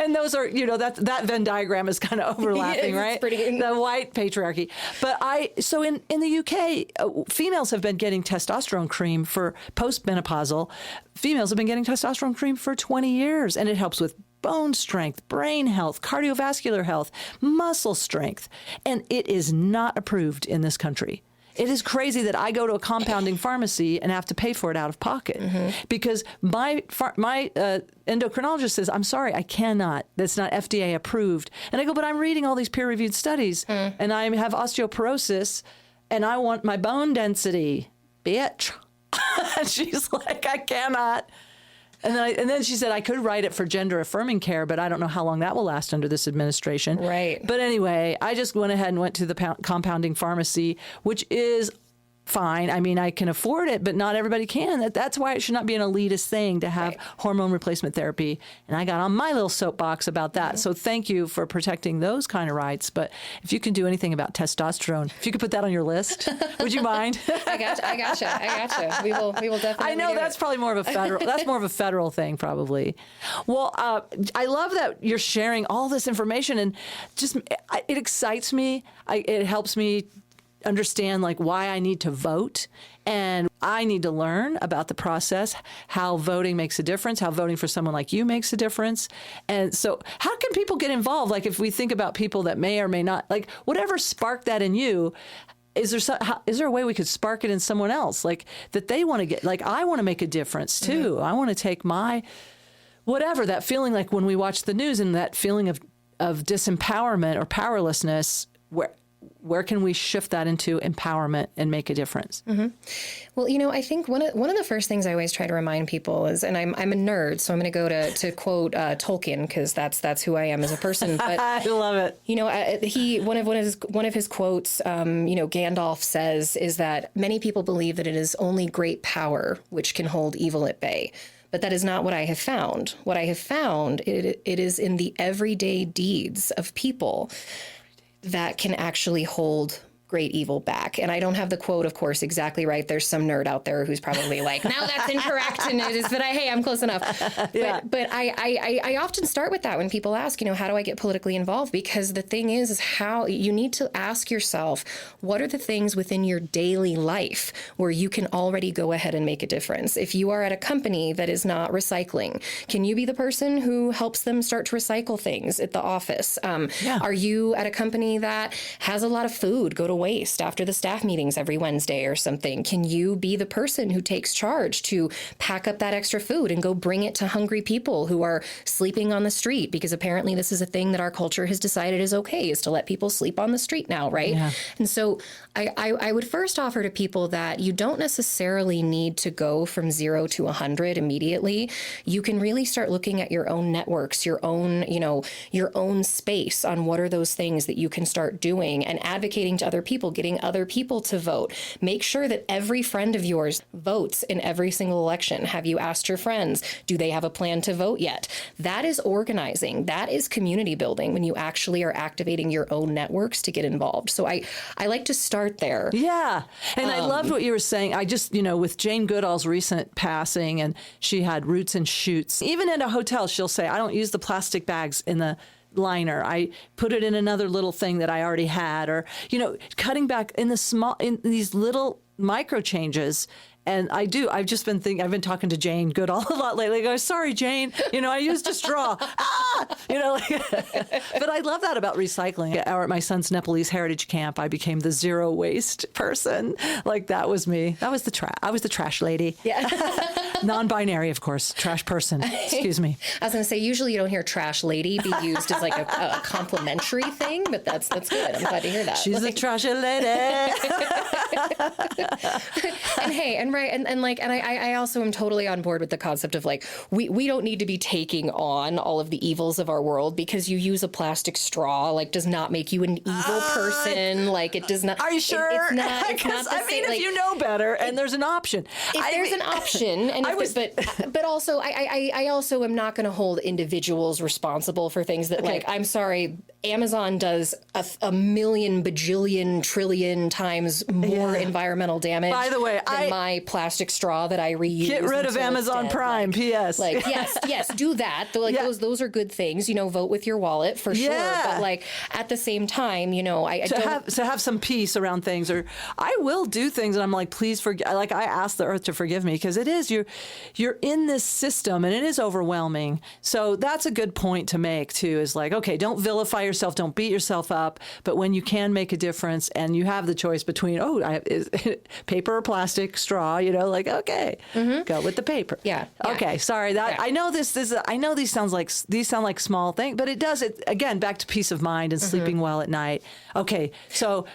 and those are, that Venn diagram is kind of overlapping, right? The white patriarchy. But so in the UK, females have been getting testosterone cream for postmenopausal. Females have been getting testosterone cream for 20 years, and it helps with bone strength, brain health, cardiovascular health, muscle strength, and it is not approved in this country. It is crazy that I go to a compounding pharmacy and have to pay for it out of pocket because my endocrinologist says, I'm sorry, I cannot. That's not FDA approved. And I go, but I'm reading all these peer-reviewed studies and I have osteoporosis and I want my bone density, bitch. She's like, I cannot. And then she said I could write it for gender affirming care, but I don't know how long that will last under this administration. Right. But anyway, I just went ahead and went to the compounding pharmacy, which is fine. I mean, I can afford it, but not everybody can. That's why it should not be an elitist thing to have hormone replacement therapy. And I got on my little soapbox about that. So thank you for protecting those kind of rights. But if you can do anything about testosterone, if you could put that on your list, would you mind? I gotcha. We will definitely. I know that's probably more of a federal. That's more of a federal thing, probably. Well, I love that you're sharing all this information, and just it excites me. It helps me understand like why I need to vote, and I need to learn about the process, how voting makes a difference, how voting for someone like you makes a difference. And so how can people get involved? Like if we think about people that may or may not, like whatever sparked that in you, is there a way we could spark it in someone else? Like that they want to get, like I want to make a difference too. I want to take my, whatever, that feeling like when we watch the news and that feeling of disempowerment or powerlessness, where can we shift that into empowerment and make a difference? Well, I think one of the first things I always try to remind people is, and I'm a nerd, so I'm going to go to quote Tolkien because that's who I am as a person. But I love it. One of his quotes, Gandalf says, is that many people believe that it is only great power which can hold evil at bay. But that is not what I have found. What I have found, it is in the everyday deeds of people that can actually hold great evil back. And I don't have the quote, of course, exactly right. There's some nerd out there who's probably like, no, that's incorrect. And it is, but hey, I'm close enough. Yeah. But I often start with that when people ask, how do I get politically involved? Because the thing is how you need to ask yourself, what are the things within your daily life where you can already go ahead and make a difference? If you are at a company that is not recycling, can you be the person who helps them start to recycle things at the office? Are you at a company that has a lot of food go to waste after the staff meetings every Wednesday or something? Can you be the person who takes charge to pack up that extra food and go bring it to hungry people who are sleeping on the street? Because apparently this is a thing that our culture has decided is okay, is to let people sleep on the street now, right? Yeah. And so I would first offer to people that you don't necessarily need to go from 0 to 100 immediately. You can really start looking at your own networks, your own space on what are those things that you can start doing and advocating to other people, getting other people to vote. Make sure that every friend of yours votes in every single election. Have you asked your friends? Do they have a plan to vote yet? That is organizing. That is community building when you actually are activating your own networks to get involved. So I like to start there. Yeah. And I loved what you were saying. I just, with Jane Goodall's recent passing, and she had roots and shoots. Even at a hotel, she'll say, I don't use the plastic bags in the liner. I put it in another little thing that I already had, or, cutting back in these little micro changes. And I've just been I've been talking to Jane Goodall a lot lately. I go, sorry, Jane, I used a straw. But I love that about recycling. At my son's Nepalese heritage camp, I became the zero waste person. Like that was me. That was I was the trash lady. Yeah. Non-binary, of course, trash person. Excuse me. I was going to say, usually you don't hear trash lady be used as like a complimentary thing, but that's good. I'm glad to hear that. She's a trashy lady. And hey, and right, and I also am totally on board with the concept of like we don't need to be taking on all of the evils of our world because you use a plastic straw does not make you an evil person. Like it does not. Are you sure? It's not the same. If you know better and there's an option. If there's an option, and but also I also am not going to hold individuals responsible for things that I'm sorry, Amazon does a million bajillion trillion times more environmental damage. By the way, than my plastic straw that I reuse. Get rid of Amazon Prime. P.S. Yes, do that. Those are good things. Vote with your wallet for sure. But at the same time, I have some peace around things, or I will do things, and I'm like, please forgive. I ask the earth to forgive me because it is you're in this system, and it is overwhelming. So that's a good point to make too. Is okay, don't vilify yourself, don't beat yourself up, but when you can make a difference, and you have the choice between paper or plastic straw, okay, go with the paper. Yeah. Okay. Sorry that I know I know these sound like small things, but it does it again back to peace of mind and sleeping well at night. Okay. So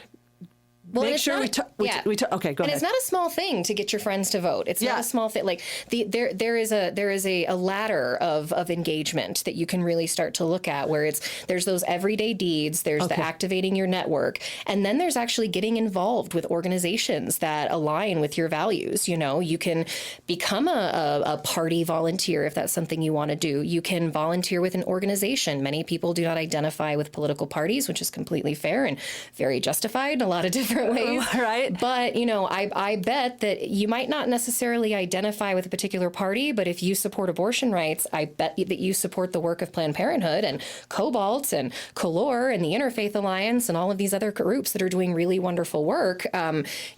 Well, make sure okay, go and ahead. it's not a small thing to get your friends to vote. It's not a small thing. Like there is a ladder of engagement that you can really start to look at, where there's those everyday deeds, there's the activating your network, and then there's actually getting involved with organizations that align with your values. You know, you can become a party volunteer if that's something you want to do. You can volunteer with an organization. Many people do not identify with political parties, which is completely fair and very justified in a lot of different ways. Right. But, you know, I bet that you might not necessarily identify with a particular party, but if you support abortion rights, I bet that you support the work of Planned Parenthood and Cobalt and Color and the Interfaith Alliance and all of these other groups that are doing really wonderful work.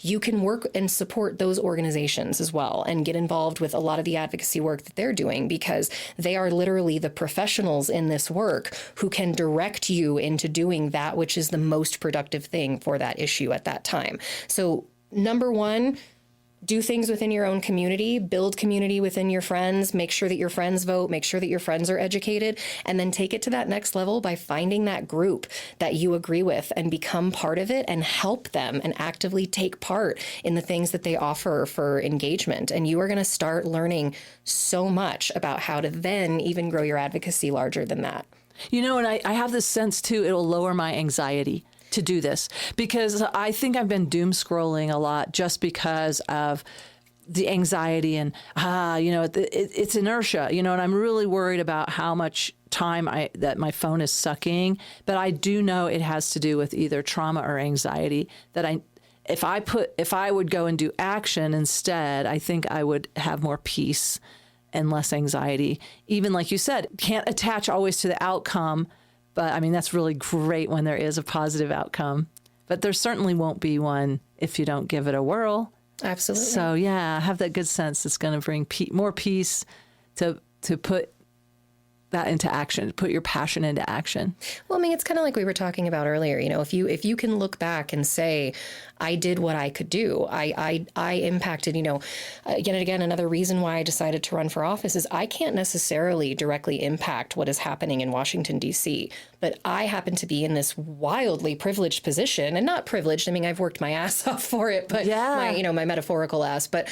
You can work and support those organizations as well and get involved with a lot of the advocacy work that they're doing, because they are literally the professionals in this work who can direct you into doing that which is the most productive thing for that issue at that time. So number one, do things within your own community, build community within your friends, make sure that your friends vote, make sure that your friends are educated, and then take it to that next level by finding that group that you agree with and become part of it and help them and actively take part in the things that they offer for engagement. And you are going to start learning so much about how to then even grow your advocacy larger than that. You know, and I have this sense too, it'll lower my anxiety to do this, because I think I've been doom scrolling a lot just because of the anxiety and, you know, it's inertia, you know, and I'm really worried about how much time that my phone is sucking. But I do know it has to do with either trauma or anxiety that if I would go and do action instead, I think I would have more peace and less anxiety. Even like you said, can't attach always to the outcome. But I mean, that's really great when there is a positive outcome. But there certainly won't be one if you don't give it a whirl. Absolutely. So yeah, have that good sense. It's going to bring more peace to put that into action, put your passion into action. Well, I mean, it's kind of like we were talking about earlier. You know, if you can look back and say, I did what I could do. I impacted, you know, again and again, another reason why I decided to run for office is I can't necessarily directly impact what is happening in Washington, D.C., but I happen to be in this wildly privileged position, and not privileged. I mean, I've worked my ass off for it, but my metaphorical ass. But,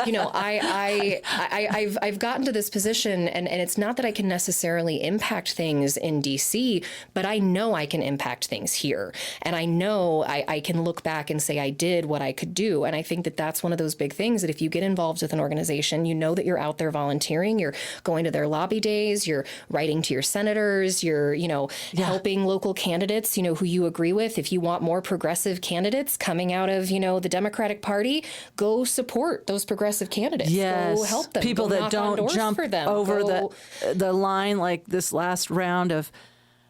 you know, I've gotten to this position, and it's not that I can necessarily impact things in D.C., but I know I can impact things here. And I know I can look back and say I did what I could do. And I think that that's one of those big things that if you get involved with an organization, you know that you're out there volunteering, you're going to their lobby days, you're writing to your senators, you're, you know, helping local candidates, you know, who you agree with. If you want more progressive candidates coming out of, you know, the Democratic Party, go support those progressive candidates. Yes. Go help them. People go that don't jump over the line like this last round of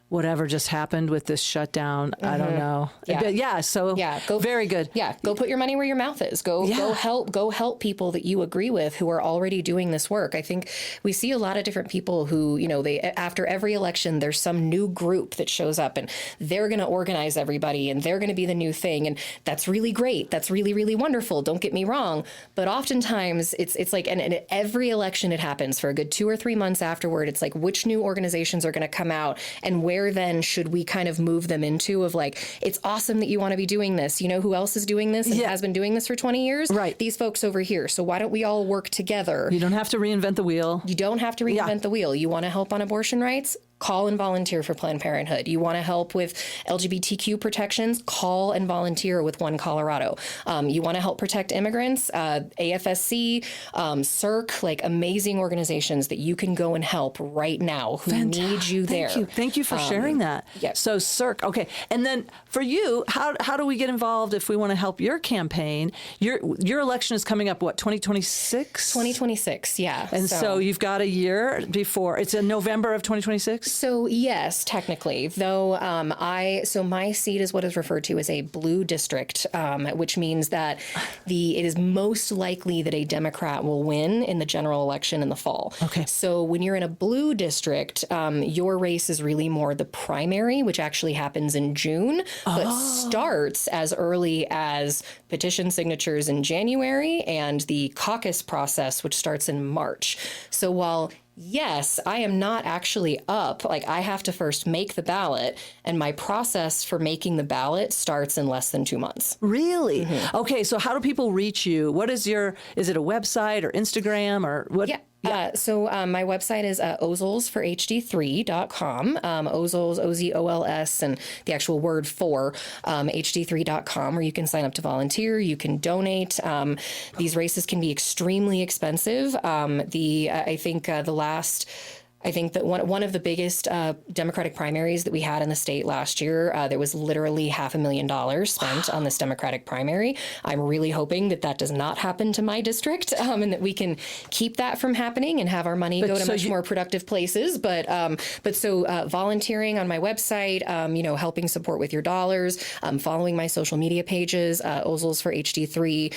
whatever just happened with this shutdown. I don't know. Very good. Yeah. Go put your money where your mouth is. Go help people that you agree with who are already doing this work. I think we see a lot of different people who, you know, after every election, there's some new group that shows up and they're going to organize everybody and they're going to be the new thing. And that's really great. That's really, really wonderful. Don't get me wrong. But oftentimes it's like, and every election it happens for a good 2 or 3 months afterward. It's like, which new organizations are going to come out and where then should we kind of move them into of like, it's awesome that you want to be doing this. You know who else is doing this and has been doing this for 20 years? Right. These folks over here. So why don't we all work together? You don't have to reinvent the wheel. You don't have to reinvent the wheel. You want to help on abortion rights? Call and volunteer for Planned Parenthood. You want to help with LGBTQ protections? Call and volunteer with One Colorado. You want to help protect immigrants? AFSC, CIRC, like amazing organizations that you can go and help right now who need you there. Thank you for sharing that. Yes. So CIRC, okay. And then for you, how do we get involved if we want to help your campaign? Your election is coming up, what, 2026? 2026, yeah. And so you've got a year before. It's in November of 2026? So yes, technically, though my seat is what is referred to as a blue district, which means that it is most likely that a Democrat will win in the general election in the fall. Okay. So when you're in a blue district, your race is really more the primary, which actually happens in June, but starts as early as petition signatures in January and the caucus process, which starts in March. So while Yes, I am not actually up. Like, I have to first make the ballot, and my process for making the ballot starts in less than 2 months. Really? Okay, so how do people reach you? What is is it a website or Instagram or what? Yeah. So my website is Ozols for HD3.com, Ozols, Ozols, and the actual word for HD3.com, where you can sign up to volunteer, you can donate. These races can be extremely expensive. I think that one of the biggest Democratic primaries that we had in the state last year, there was literally $500,000 spent on this Democratic primary. I'm really hoping that that does not happen to my district, and that we can keep that from happening and have our money go to much more productive places. But volunteering on my website, helping support with your dollars, following my social media pages, Ozols for HD3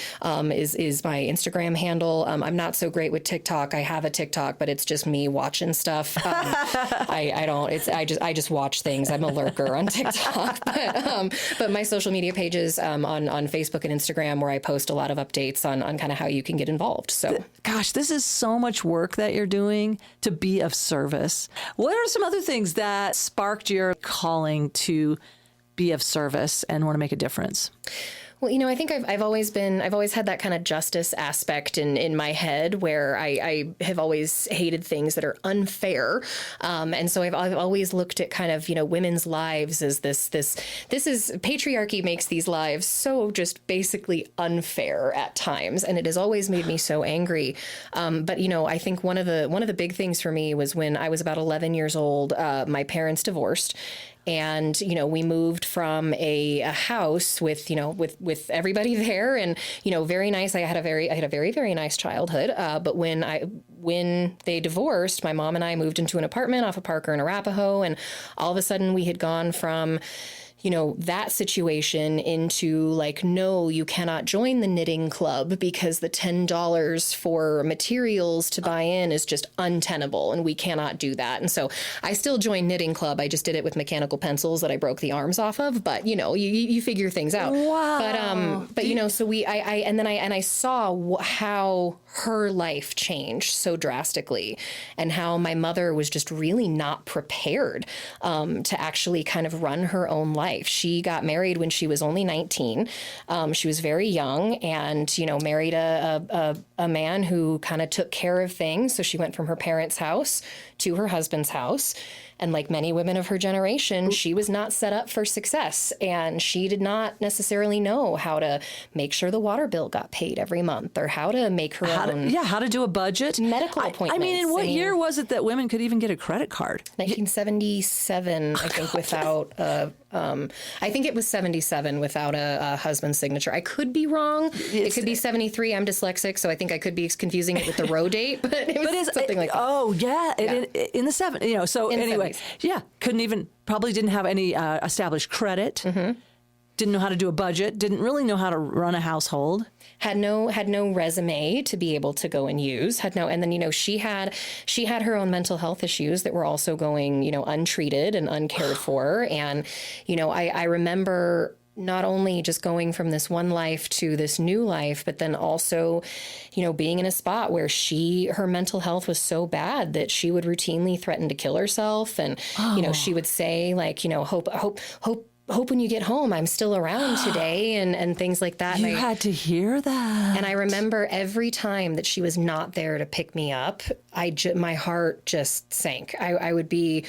is my Instagram handle. I'm not so great with TikTok. I have a TikTok, but it's just me watching stuff. I just watch things. I'm a lurker on TikTok, but my social media pages on Facebook and Instagram, where I post a lot of updates on kind of how you can get involved. So, gosh, this is so much work that you're doing to be of service. What are some other things that sparked your calling to be of service and want to make a difference? Well, I think I've always had that kind of justice aspect in my head, where I have always hated things that are unfair. And so I've always looked at kind of, women's lives as this is patriarchy makes these lives so just basically unfair at times. And it has always made me so angry. But, I think one of the big things for me was when I was about 11 years old, my parents divorced. And, we moved from a house with everybody there, and, very nice. I had a very, very nice childhood. But when they divorced, my mom and I moved into an apartment off of Parker and Arapahoe. And all of a sudden we had gone from, that situation into like, no, you cannot join the knitting club because the $10 for materials to buy in is just untenable, and we cannot do that. And so I still joined knitting club. I just did it with mechanical pencils that I broke the arms off of, but you figure things out. Wow. But so I saw how her life changed so drastically, and how my mother was just really not prepared to actually kind of run her own life. She got married when she was only 19. She was very young, and, married a man who kind of took care of things. So she went from her parents' house to her husband's house. And like many women of her generation, she was not set up for success, and she did not necessarily know how to make sure the water bill got paid every month, or how to make her own how to do a budget, medical appointments. I mean, in what year was it that women could even get a credit card? 1977, I think, without I think it was 77 without a husband's signature. I could be wrong. It could be 73. I'm dyslexic, so I think I could be confusing it with the row date, but it was something like that. Oh, yeah. In the 70s, so in anyway. 70s. Yeah, probably didn't have any established credit, didn't know how to do a budget, didn't really know how to run a household. Had no resume to be able to go and use, and then, she had her own mental health issues that were also going, untreated and uncared for. And, I remember not only just going from this one life to this new life, but then also, being in a spot where her mental health was so bad that she would routinely threaten to kill herself. And, she would say like, hope when you get home, I'm still around today, and things like that. You had to hear that. And I remember every time that she was not there to pick me up, my heart just sank. I would be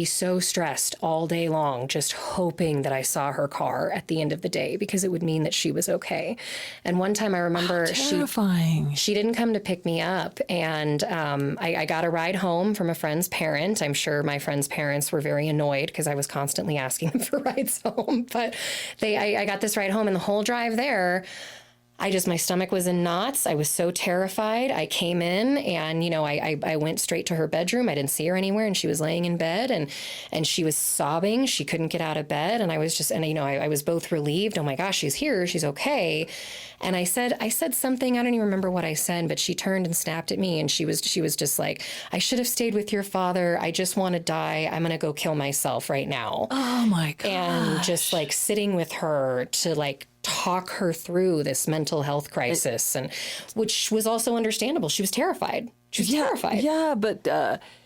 so stressed all day long, just hoping that I saw her car at the end of the day, because it would mean that she was okay. And one time I remember she didn't come to pick me up, and I got a ride home from a friend's parent. I'm sure my friend's parents were very annoyed because I was constantly asking them for rides home, but I got this ride home, and the whole drive there, my stomach was in knots. I was so terrified. I came in, and, I went straight to her bedroom. I didn't see her anywhere, and she was laying in bed, and she was sobbing. She couldn't get out of bed. And I was just, I was both relieved. Oh my gosh, she's here. She's okay. And I said something, I don't even remember what I said, but she turned and snapped at me, and she was just like, I should have stayed with your father. I just want to die. I'm going to go kill myself right now. Oh my God. And just like sitting with her to like talk her through this mental health crisis, and which was also understandable. She was terrified. She was terrified. Yeah, but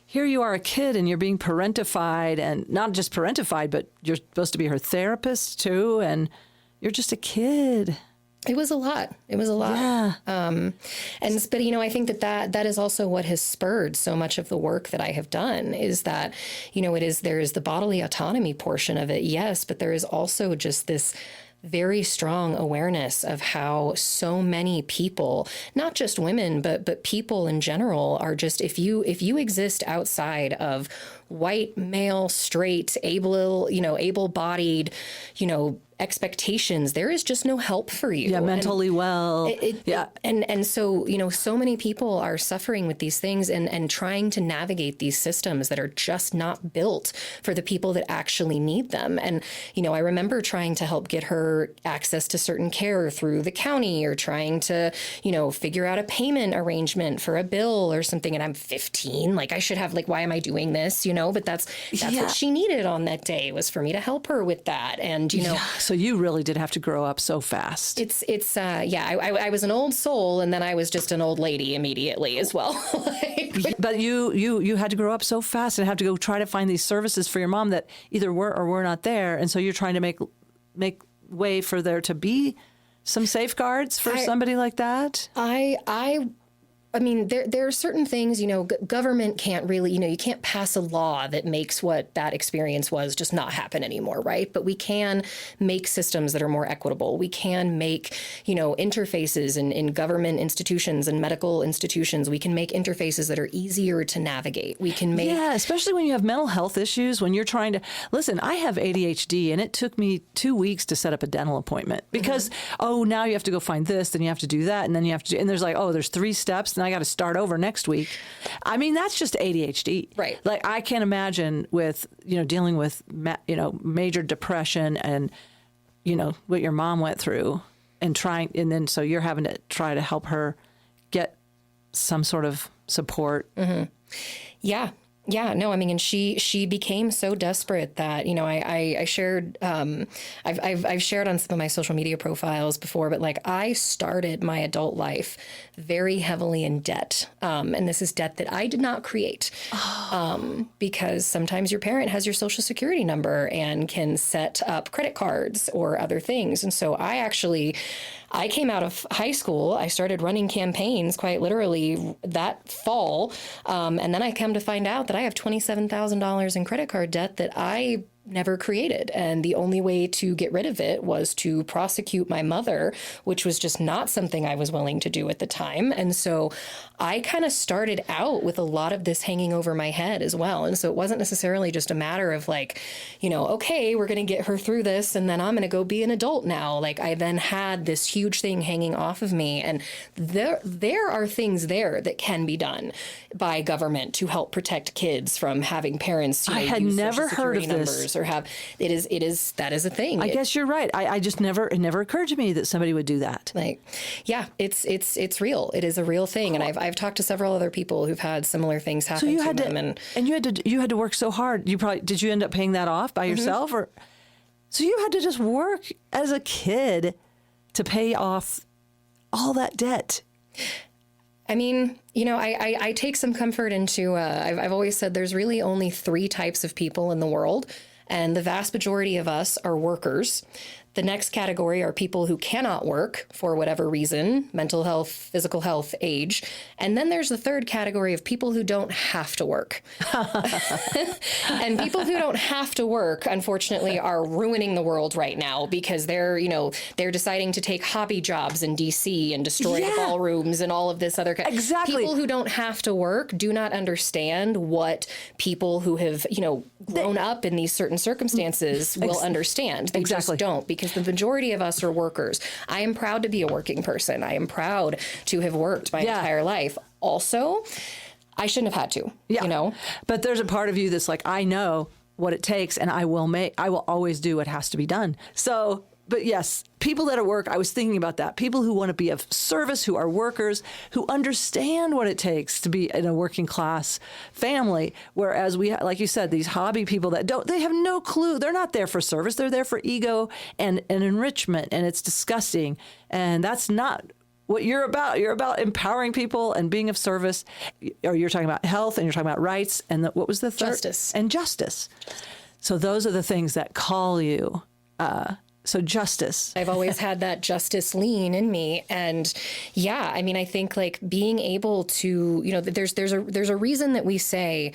here you are, a kid, and you're being parentified, and not just parentified, but you're supposed to be her therapist too, and you're just a kid. It was a lot. It was a lot. Yeah. But I think that is also what has spurred so much of the work that I have done, is that, there is the bodily autonomy portion of it. Yes. But there is also just this very strong awareness of how so many people, not just women, but people in general, are just, if you exist outside of white, male, straight, able-bodied, expectations, there is just no help for you. Yeah, mentally well. And so, so many people are suffering with these things and trying to navigate these systems that are just not built for the people that actually need them. And, I remember trying to help get her access to certain care through the county, or trying to, figure out a payment arrangement for a bill or something. And I'm 15, like I should have, like, why am I doing this? But that's what she needed on that day, was for me to help her with that. And, So you really did have to grow up so fast. I was an old soul, and then I was just an old lady immediately as well. But you had to grow up so fast and have to go try to find these services for your mom that either were or were not there. And so you're trying to make way for there to be some safeguards for somebody like that. I mean, there are certain things, government can't really, you can't pass a law that makes what that experience was just not happen anymore, right? But we can make systems that are more equitable. We can make, interfaces in government institutions and medical institutions. We can make interfaces that are easier to navigate. We can make... Yeah, especially when you have mental health issues, when you're trying to... Listen, I have ADHD, and it took me 2 weeks to set up a dental appointment because, now you have to go find this, then you have to do that, and then you have to... And there's like, there's 3 steps, and I got to start over next week. I mean, that's just ADHD. Right. Like, I can't imagine with, dealing with, major depression and, what your mom went through and then so you're having to try to help her get some sort of support. Mm-hmm. Yeah. Yeah, no, I mean, and she became so desperate that, I shared, I've shared on some of my social media profiles before, but like I started my adult life very heavily in debt. And this is debt that I did not create, because sometimes your parent has your social security number and can set up credit cards or other things. And so I came out of high school. I started running campaigns quite literally that fall. And then I come to find out that I have $27,000 in credit card debt that I never created. And the only way to get rid of it was to prosecute my mother, which was just not something I was willing to do at the time. And so I kind of started out with a lot of this hanging over my head as well. And so it wasn't necessarily just a matter of like, okay, we're going to get her through this and then I'm going to go be an adult now. Like I then had this huge thing hanging off of me. And there are things there that can be done by government to help protect kids from having parents, I had use never Social heard of Security this. numbers or have that is a thing. I guess you're right. It never occurred to me that somebody would do that. Like, yeah, it's real. It is a real thing. And I've talked to several other people who've had similar things happen to them. And you had to work so hard. Did you end up paying that off by yourself, or so you had to just work as a kid to pay off all that debt? I mean, I take some comfort into, I've always said there's really only 3 types of people in the world, and the vast majority of us are workers. The next category are people who cannot work for whatever reason, mental health, physical health, age. And then there's the third category of people who don't have to work. And people who don't have to work, unfortunately, are ruining the world right now because they're deciding to take hobby jobs in DC and destroy the ballrooms and all of this other kind. Exactly. People who don't have to work do not understand what people who have, grown up in these certain circumstances will understand. They just don't, because the majority of us are workers. I am proud to be a working person. I am proud to have worked my entire life. Also, I shouldn't have had to, But there's a part of you that's like, I know what it takes and I will always do what has to be done. So But yes, people that are work, I was thinking about that. People who want to be of service, who are workers, who understand what it takes to be in a working class family. Whereas we, like you said, these hobby people that they have no clue. They're not there for service. They're there for ego and enrichment. And it's disgusting. And that's not what you're about. You're about empowering people and being of service. Or you're talking about health and you're talking about rights. And what was the third? Justice. And justice. So those are the things that call you. So justice. I've always had that justice lean in me. And yeah, I mean, I think like being able to, there's a reason that we say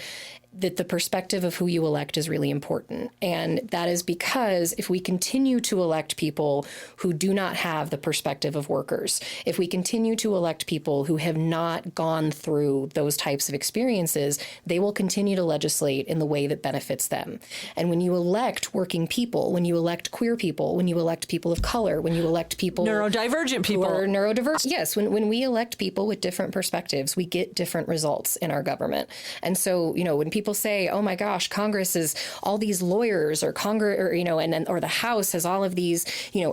that the perspective of who you elect is really important. And that is because if we continue to elect people who do not have the perspective of workers, if we continue to elect people who have not gone through those types of experiences, they will continue to legislate in the way that benefits them. And when you elect working people, when you elect queer people, when you elect people of color, when you elect people neurodivergent people or neurodiverse, yes, when we elect people with different perspectives, we get different results in our government. And so, when people say, "Oh my gosh, Congress is all these lawyers," or Congress, or or the House has all of these,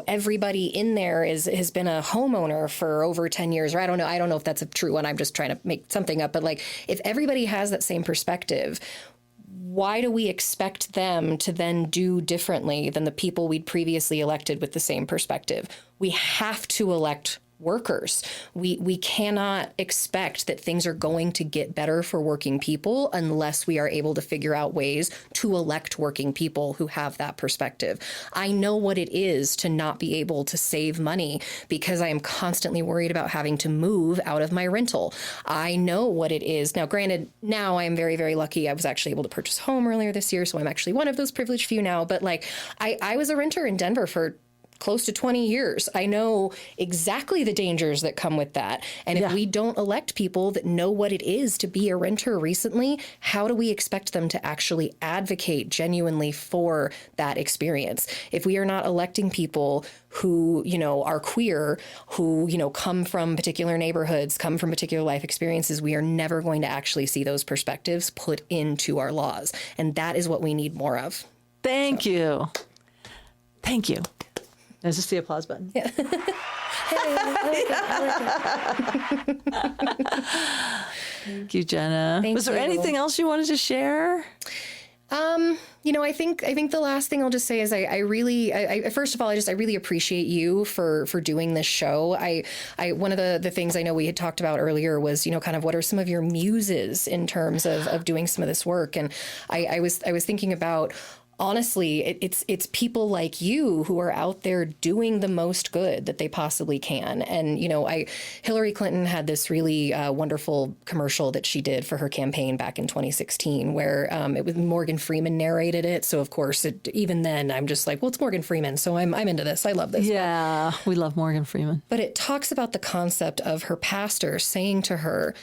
everybody in there has been a homeowner for over 10 years, or I don't know if that's a true one. I'm just trying to make something up. But like, if everybody has that same perspective, why do we expect them to then do differently than the people we'd previously elected with the same perspective? We have to elect workers. We cannot expect that things are going to get better for working people unless we are able to figure out ways to elect working people who have that perspective. I know what it is to not be able to save money because I am constantly worried about having to move out of my rental. I know what it is. Now, granted, now I am very, very lucky. I was actually able to purchase a home earlier this year, so I'm actually one of those privileged few now. But like, I was a renter in Denver for close to 20 years. I know exactly the dangers that come with that. And if we don't elect people that know what it is to be a renter recently, how do we expect them to actually advocate genuinely for that experience? If we are not electing people who, are queer, who, come from particular neighborhoods, come from particular life experiences, we are never going to actually see those perspectives put into our laws. And that is what we need more of. Thank you. Thank you. Is this the applause button? Yeah. Thank you, Gena. Thank Was there you. anything else you wanted to share? I think the last thing I'll just say is I really first of all, I really appreciate you for doing this show. One of the things I know we had talked about earlier was, kind of what are some of your muses in terms of doing some of this work. And I was thinking about, honestly, it's people like you who are out there doing the most good that they possibly can. And, Hillary Clinton had this really wonderful commercial that she did for her campaign back in 2016, where it was Morgan Freeman narrated it. So, of course, even then, I'm just like, well, it's Morgan Freeman, so I'm into this. I love this. Yeah, we love Morgan Freeman. But it talks about the concept of her pastor saying to her,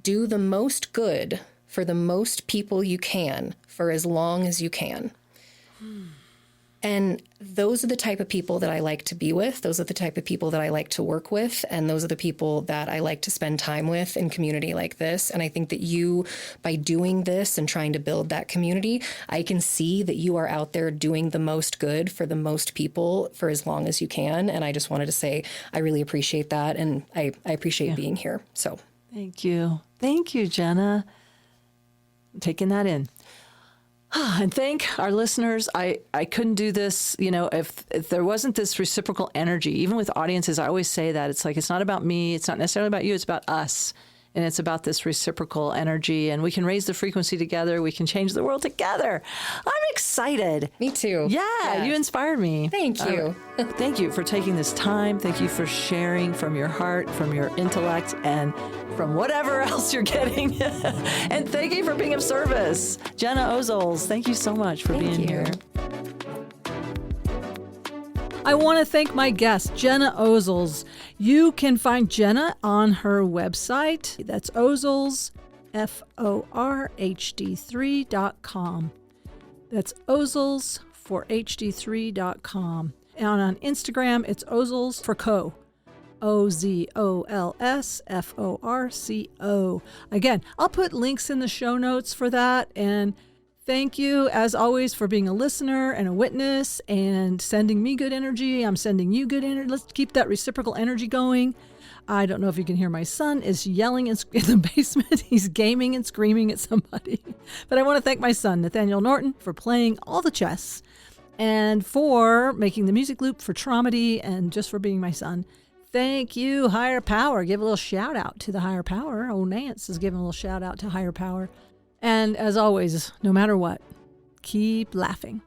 do the most good for the most people you can for as long as you can. And those are the type of people that I like to be with. Those are the type of people that I like to work with. And those are the people that I like to spend time with in community like this. And I think that you, by doing this and trying to build that community, I can see that you are out there doing the most good for the most people for as long as you can. And I just wanted to say, I really appreciate that. And I appreciate being here. So thank you. Thank you, Gena. I'm taking that in. And thank our listeners. I couldn't do this, if there wasn't this reciprocal energy, even with audiences. I always say that it's like, it's not about me. It's not necessarily about you. It's about us. And it's about this reciprocal energy. And we can raise the frequency together. We can change the world together. I'm excited. me too. Yeah, you inspired me. Thank you. Thank you for taking this time. Thank you for sharing from your heart, from your intellect, and from whatever else you're getting. And thank you for being of service. Gena Ozols, thank you so much for being here. I want to thank my guest, Gena Ozols. You can find Gena on her website. That's Ozols, FORHD3.com. That's Ozols for HD3.com. And on Instagram, it's Ozols for Co. OZOLSFORCO. Again, I'll put links in the show notes for that, and Thank you, as always, for being a listener and a witness and sending me good energy. I'm sending you good energy. Let's keep that reciprocal energy going. I don't know if you can hear my son is yelling in the basement. He's gaming and screaming at somebody. But I want to thank my son, Nathaniel Norton, for playing all the chess and for making the music loop for Tromedy and just for being my son. Thank you, Higher Power. Give a little shout out to the Higher Power. Old Nance is giving a little shout out to Higher Power. And as always, no matter what, keep laughing.